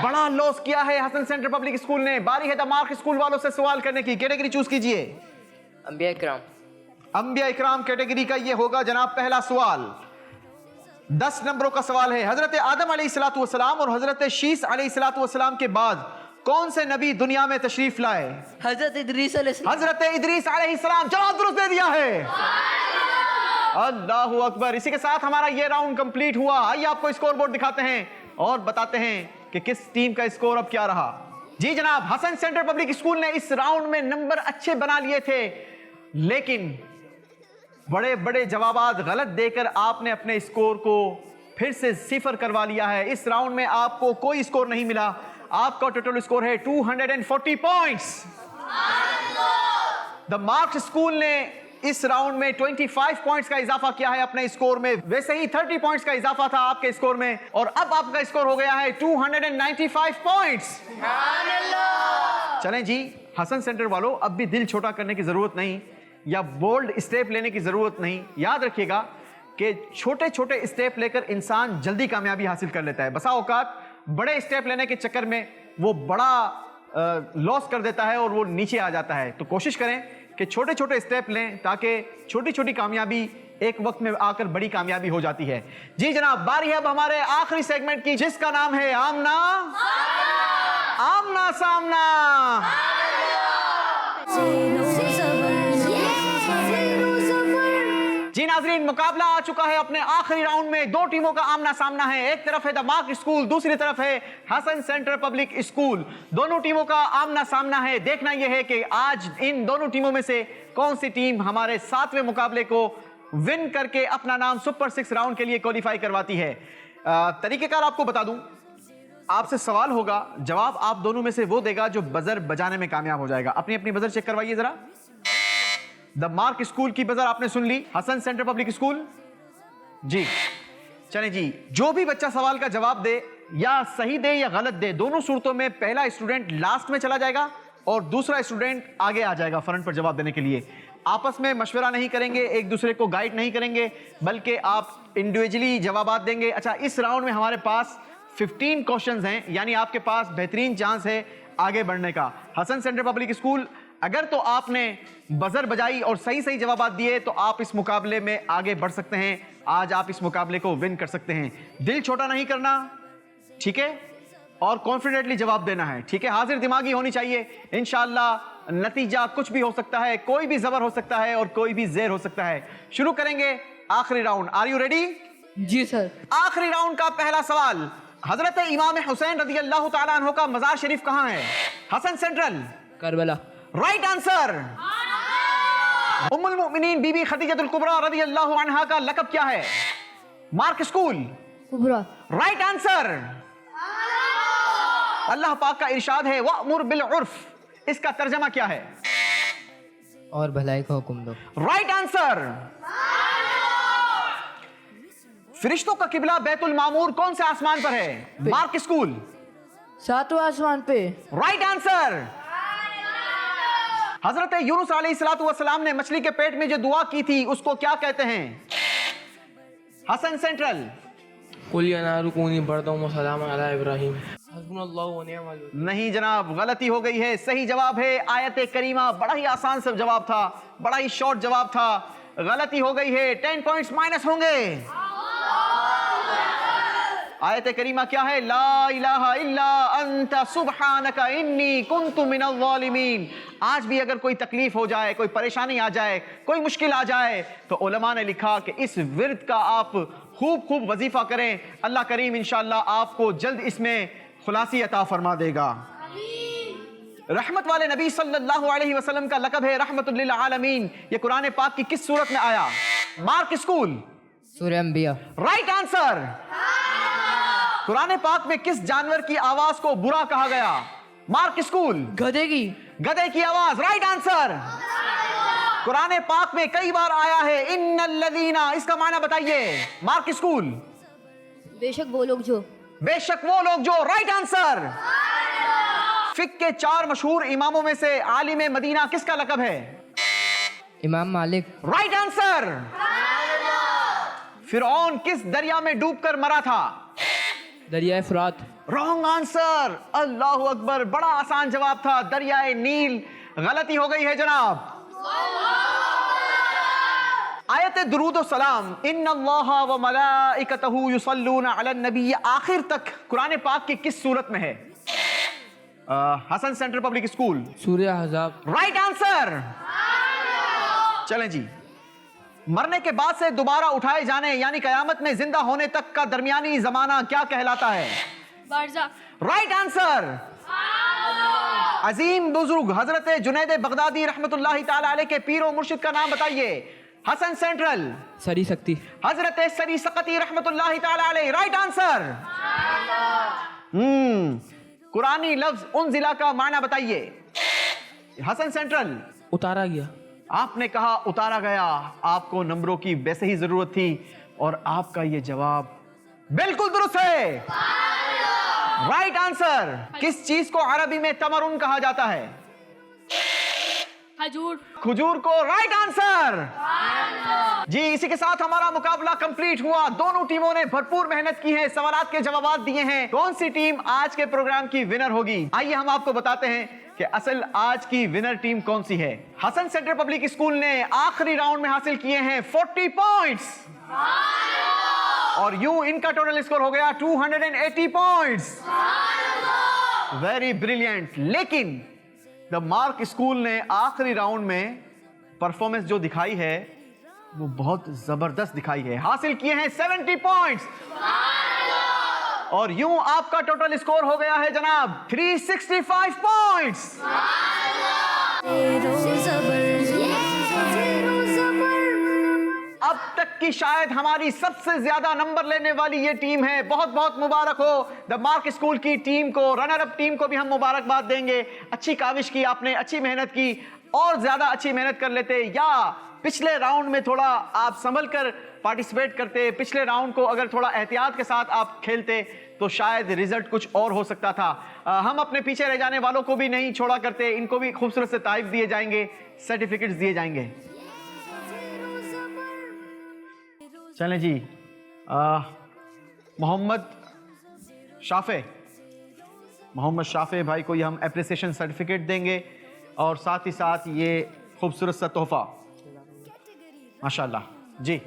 बड़ा लॉस किया है हसन सेंटर पब्लिक स्कूल ने। बारी है द मार्क स्कूल वालों से सवाल करने की। कैटेगरी चूज कीजिए। अंबिया इकराम। अंबिया इकराम कैटेगरी का ये होगा जनाब पहला सवाल। 10 नंबरों का सवाल है। हजरत आदम अलैहिस्सलातु वस्सलाम और हजरत शीस अलैहिस्सलातु वस्सलाम के बाद कौन से नबी दुनिया में तशरीफ लाए? हजरत इदरीस अलैहिस्सलाम। हजरत इदरीस अलैहिस्सलाम। जवाब दुरुस्त दे दिया है। अल्लाहु अकबर। इसी के साथ हमारा ये राउंड कंप्लीट हुआ। आइए आपको स्कोर बोर्ड दिखाते हैं और बताते हैं कि किस टीम का स्कोर अब क्या रहा। जी जनाब, हसन सेंटर पब्लिक स्कूल ने इस राउंड में नंबर अच्छे बना लिए थे, लेकिन बड़े बड़े जवाबात गलत देकर आपने अपने स्कोर को फिर से 0 करवा लिया है। इस राउंड में आपको कोई स्कोर नहीं मिला। आपका टोटल स्कोर है 240 पॉइंट्स। द मार्क स्कूल ने इस राउंड में 25 पॉइंट्स का इजाफा किया है अपने स्कोर में। वैसे ही 30 पॉइंट्स का इजाफा था आपके स्कोर में, और अब आपका स्कोर हो गया है 295 पॉइंट्स। चलें जी, हसन सेंटर वालों, अब भी दिल छोटा करने की जरूरत नहीं या बोल्ड स्टेप लेने की जरूरत नहीं। याद रखिएगा कि छोटे छोटे स्टेप लेकर इंसान जल्दी कामयाबी हासिल कर लेता है। बसा औकात बड़े स्टेप लेने के चक्कर में वो बड़ा लॉस कर देता है और वो नीचे आ जाता है। तो कोशिश करें कि छोटे छोटे स्टेप लें ताकि छोटी छोटी कामयाबी एक वक्त में आकर बड़ी कामयाबी हो जाती है। जी जनाब, बारी है अब हमारे आखिरी सेगमेंट की, जिसका नाम है आमना आमना सामना। जी नाजरीन, मुकाबला आ चुका है अपने आखिरी राउंड में। 2 टीमों का आमना सामना है। एक तरफ है द मार्क स्कूल, दूसरी तरफ है हसन सेंटर पब्लिक स्कूल। दोनों टीमों का आमना सामना है। देखना यह है कि आज इन दोनों टीमों में से कौन सी टीम हमारे 7वें मुकाबले को विन करके अपना नाम सुपर 6 राउंड के लिए क्वालिफाई करवाती है। तरीकेकार आपको बता दूं, आपसे सवाल होगा, जवाब आप दोनों में से वो देगा जो बजर बजाने में कामयाब हो जाएगा। अपनी अपनी बजर चेक करवाइए जरा। द मार्क स्कूल की बजर आपने सुन ली, हसन सेंटर पब्लिक स्कूल जी। चलें जी, जो भी बच्चा सवाल का जवाब दे, या सही दे या गलत दे, दोनों सूरतों में पहला स्टूडेंट लास्ट में चला जाएगा और दूसरा स्टूडेंट आगे आ जाएगा फ्रंट पर जवाब देने के लिए। आपस में मशवरा नहीं करेंगे, एक दूसरे को गाइड नहीं करेंगे, बल्कि आप इंडिविजुअली जवाब देंगे। अच्छा, इस राउंड में हमारे पास 15 क्वेश्चंस हैं, यानी आपके पास बेहतरीन चांस है आगे बढ़ने का। हसन सेंटर पब्लिक स्कूल, अगर तो आपने बजर बजाई और सही सही जवाब दिए तो आप इस मुकाबले में आगे बढ़ सकते हैं। आज आप इस मुकाबले को विन कर सकते हैं। दिल छोटा नहीं करना, ठीक है, और कॉन्फिडेंटली जवाब देना है, ठीक है। हाजिर दिमागी होनी चाहिए। इंशाअल्लाह नतीजा कुछ भी हो सकता है, कोई भी जबर हो सकता है और कोई भी जेर हो सकता है। शुरू करेंगे आखिरी राउंड। Are you ready? जी सर। आखिरी राउंड का पहला सवाल, हजरत इमाम हुसैन रज़ी अल्लाह तआला अन्हु का मजार शरीफ कहां है? Hasan Central, Karbala. Right answer. उम्मुल मोमिनीन बीबी खदीजतुल कुबरा रज़ी अल्लाह अन्हा का लक़ब क्या है? मार्क स्कूल, कुबरा। Right answer. अल्लाह पाक का इरशाद है वअमुर बिल उर्फ, इसका तर्जमा क्या है? और भलाई का हुक्म दो। Right answer. फरिश्तों का किबला बैतुल मामूर कौन से आसमान पर है? मार्क स्कूल, 7वें आसमान पे। Right answer. हजरत यूनुस अलैहिस्सलातु वस्सलाम ने मछली के पेट में जो दुआ की थी उसको क्या कहते हैं? हसन सेंट्रल, कुल या नारु कूनी बरदम व सलाम अला इब्राहिम हस्बुनल्लाहु व निअमल वकील। नहीं जनाब, गलती हो गई है। सही जवाब है आयत करीमा। बड़ा ही आसान सा जवाब था, बड़ा ही शॉर्ट जवाब था। गलती हो गई है, 10 पॉइंट्स माइनस होंगे। आयत करीमा क्या है? ला इलाहा इल्ला अंता सुब्हानका इन्नी कुन्तु मिनल ज़ालिमीन। आज भी अगर कोई तकलीफ हो जाए, कोई परेशानी आ जाए, कोई मुश्किल आ जाए, तो उलमा ने लिखा कि इस विर्द का आप खूब खूब वजीफा करें। अल्लाह करीम इंशाअल्लाह आपको जल्द इसमें खुलासी अता फरमा देगा। रहमत वाले नबी सल्लल्लाहु अलैहि वसल्लम का लक़ब है रहमतुल लिल आलमीन। ये कुरान पाक की किस सूरत में आया? मार्क स्कूल, सूरह अंबिया। Right answer. कुरान पाक में किस जानवर की आवाज को बुरा कहा गया? Mark school. गधे की। गधे की आवाज, राइट आंसर। कुरान पाक में कई बार आया है इन्नल्लज़ीना, इसका माना बताइए मार्क स्कूल। बेशक वो लोग जो। बेशक वो लोग जो, राइट आंसर। फिक के 4 मशहूर इमामों में से आलिम मदीना किसका लक़ब है? इमाम मालिक। Right answer. फिरौन किस दरिया में डूबकर मरा था? दरियाए फुरात। Wrong answer. अल्लाहु अकबर, बड़ा आसान जवाब था, दरियाए नील। गलती हो गई है जनाब। आयत दुरूद व सलाम, इन्नल्लाहा व मलाइकतहु युसल्लूना अलन नबी, आखिर तक कुरान पाक की किस सूरत में है? Hasan central public School. सूर्य हज़ाब। Right answer. चलें जी, मरने के बाद से दोबारा उठाए जाने यानी कयामत में जिंदा होने तक का दरमियानी जमाना क्या कहलाता है? Right answer. अजीम बुजुर्ग हजरत जुनैद बगदादी रहमतुल्लाहि ताला अलैह के पीर और मुर्शिद का नाम बताइए। हसन सेंट्रल। सरी सकती। हजरत सरी सकती रहमतुल्लाहि ताला अलैह, राइट आंसर। कुरानी लफ्ज उन जिला का माना बताइए। हसन सेंट्रल। उतारा गया। आपने कहा उतारा गया, आपको नंबरों की वैसे ही जरूरत थी और आपका ये जवाब बिल्कुल दुरुस्त है, राइट आंसर। किस चीज को अरबी में तमरुन कहा जाता है? खजूर। खजूर को, राइट आंसर। जी, इसी के साथ हमारा मुकाबला कंप्लीट हुआ। दोनों टीमों ने भरपूर मेहनत की है, सवालात के जवाब दिए हैं। कौन सी टीम आज के प्रोग्राम की विनर होगी? आइए हम आपको बताते हैं कि असल आज की विनर टीम कौन सी है। हसन सेंट्रल पब्लिक स्कूल ने आखिरी राउंड में हासिल किए हैं 40 पॉइंट्स और यूं इनका टोटल स्कोर हो गया 280 पॉइंट्स। Very brilliant. लेकिन द मार्क स्कूल ने आखिरी राउंड में परफॉर्मेंस जो दिखाई है वो बहुत जबरदस्त दिखाई है, हासिल किए हैं 70 पॉइंट्स और यूं आपका टोटल स्कोर हो गया है जनाब 365 पॉइंट्स। अब तक की शायद हमारी सबसे ज्यादा नंबर लेने वाली ये टीम है। बहुत बहुत मुबारक हो द मार्क स्कूल की टीम को। रनर अप टीम को भी हम मुबारकबाद देंगे। अच्छी काविश की आपने, अच्छी मेहनत की, और ज्यादा अच्छी मेहनत कर लेते या पिछले राउंड में थोड़ा आप संभल कर पार्टिसिपेट करते, पिछले राउंड को अगर थोड़ा एहतियात के साथ आप खेलते तो शायद रिजल्ट कुछ और हो सकता था। हम अपने पीछे रह जाने वालों को भी नहीं छोड़ा करते, इनको भी खूबसूरत से तारीफ दिए जाएंगे, सर्टिफिकेट्स दिए जाएंगे। चलें जी, मोहम्मद शाफे भाई को ये हम एप्रिसिएशन सर्टिफिकेट देंगे और साथ ही साथ ये खूबसूरत सा तोहफा। माशाल्लाह जी,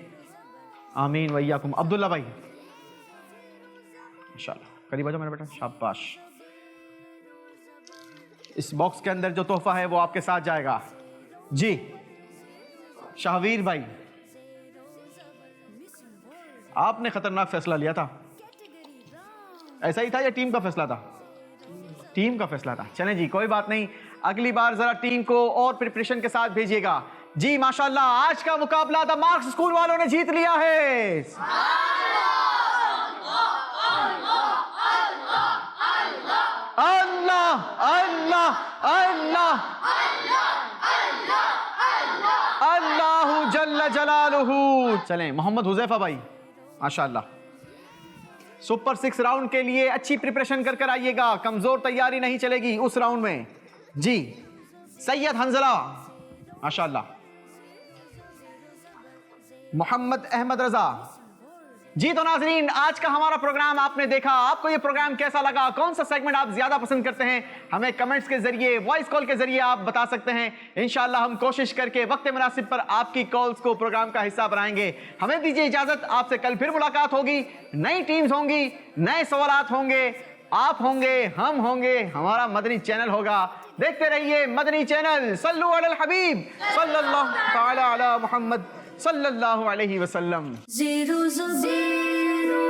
आमीन वैयाकुम। अब्दुल्ला भाई माशाल्लाह, करीब आ जाओ मेरा बेटा, शाबाश। इस बॉक्स के अंदर जो तोहफा है वो आपके साथ जाएगा जी। शाहवीर भाई, आपने खतरनाक फैसला लिया था, ऐसा ही था या टीम का फैसला था? टीम का फैसला था। चलें जी, कोई बात नहीं, अगली बार जरा टीम को और प्रिपरेशन के साथ भेजिएगा जी। माशाल्लाह, आज का मुकाबला द मार्क्स स्कूल वालों ने जीत लिया है। अल्लाह अल्लाह अल्लाह अल्लाहु जल्ल जलालुहु। चलें, मोहम्मद हुजैफा भाई माशाल्लाह, सुपर 6 राउंड के लिए अच्छी प्रिपरेशन कर आइएगा, कमजोर तैयारी नहीं चलेगी उस राउंड में जी। सैयद हंजला माशाल्लाह, मोहम्मद अहमद रजा जी। तो नाजरीन, आज का हमारा प्रोग्राम आपने देखा, आपको ये प्रोग्राम कैसा लगा, कौन सा सेगमेंट आप ज्यादा पसंद करते हैं, हमें कमेंट्स के जरिए, वॉइस कॉल के जरिए आप बता सकते हैं। इंशाल्लाह हम कोशिश करके वक्त मुनासिब पर आपकी कॉल्स को प्रोग्राम का हिस्सा बनाएंगे। हमें दीजिए इजाजत, आपसे कल फिर मुलाकात होगी, नई टीम्स होंगी, नए सवालात होंगे, आप होंगे, हम होंगे, हमारा मदनी चैनल होगा। देखते रहिए मदनी चैनल। सल्लु अलल हबीब सल्लल्लाहु तआला अला मुहम्मद सल्लल्लाहु अलैहि वसल्लम। Zero zero zero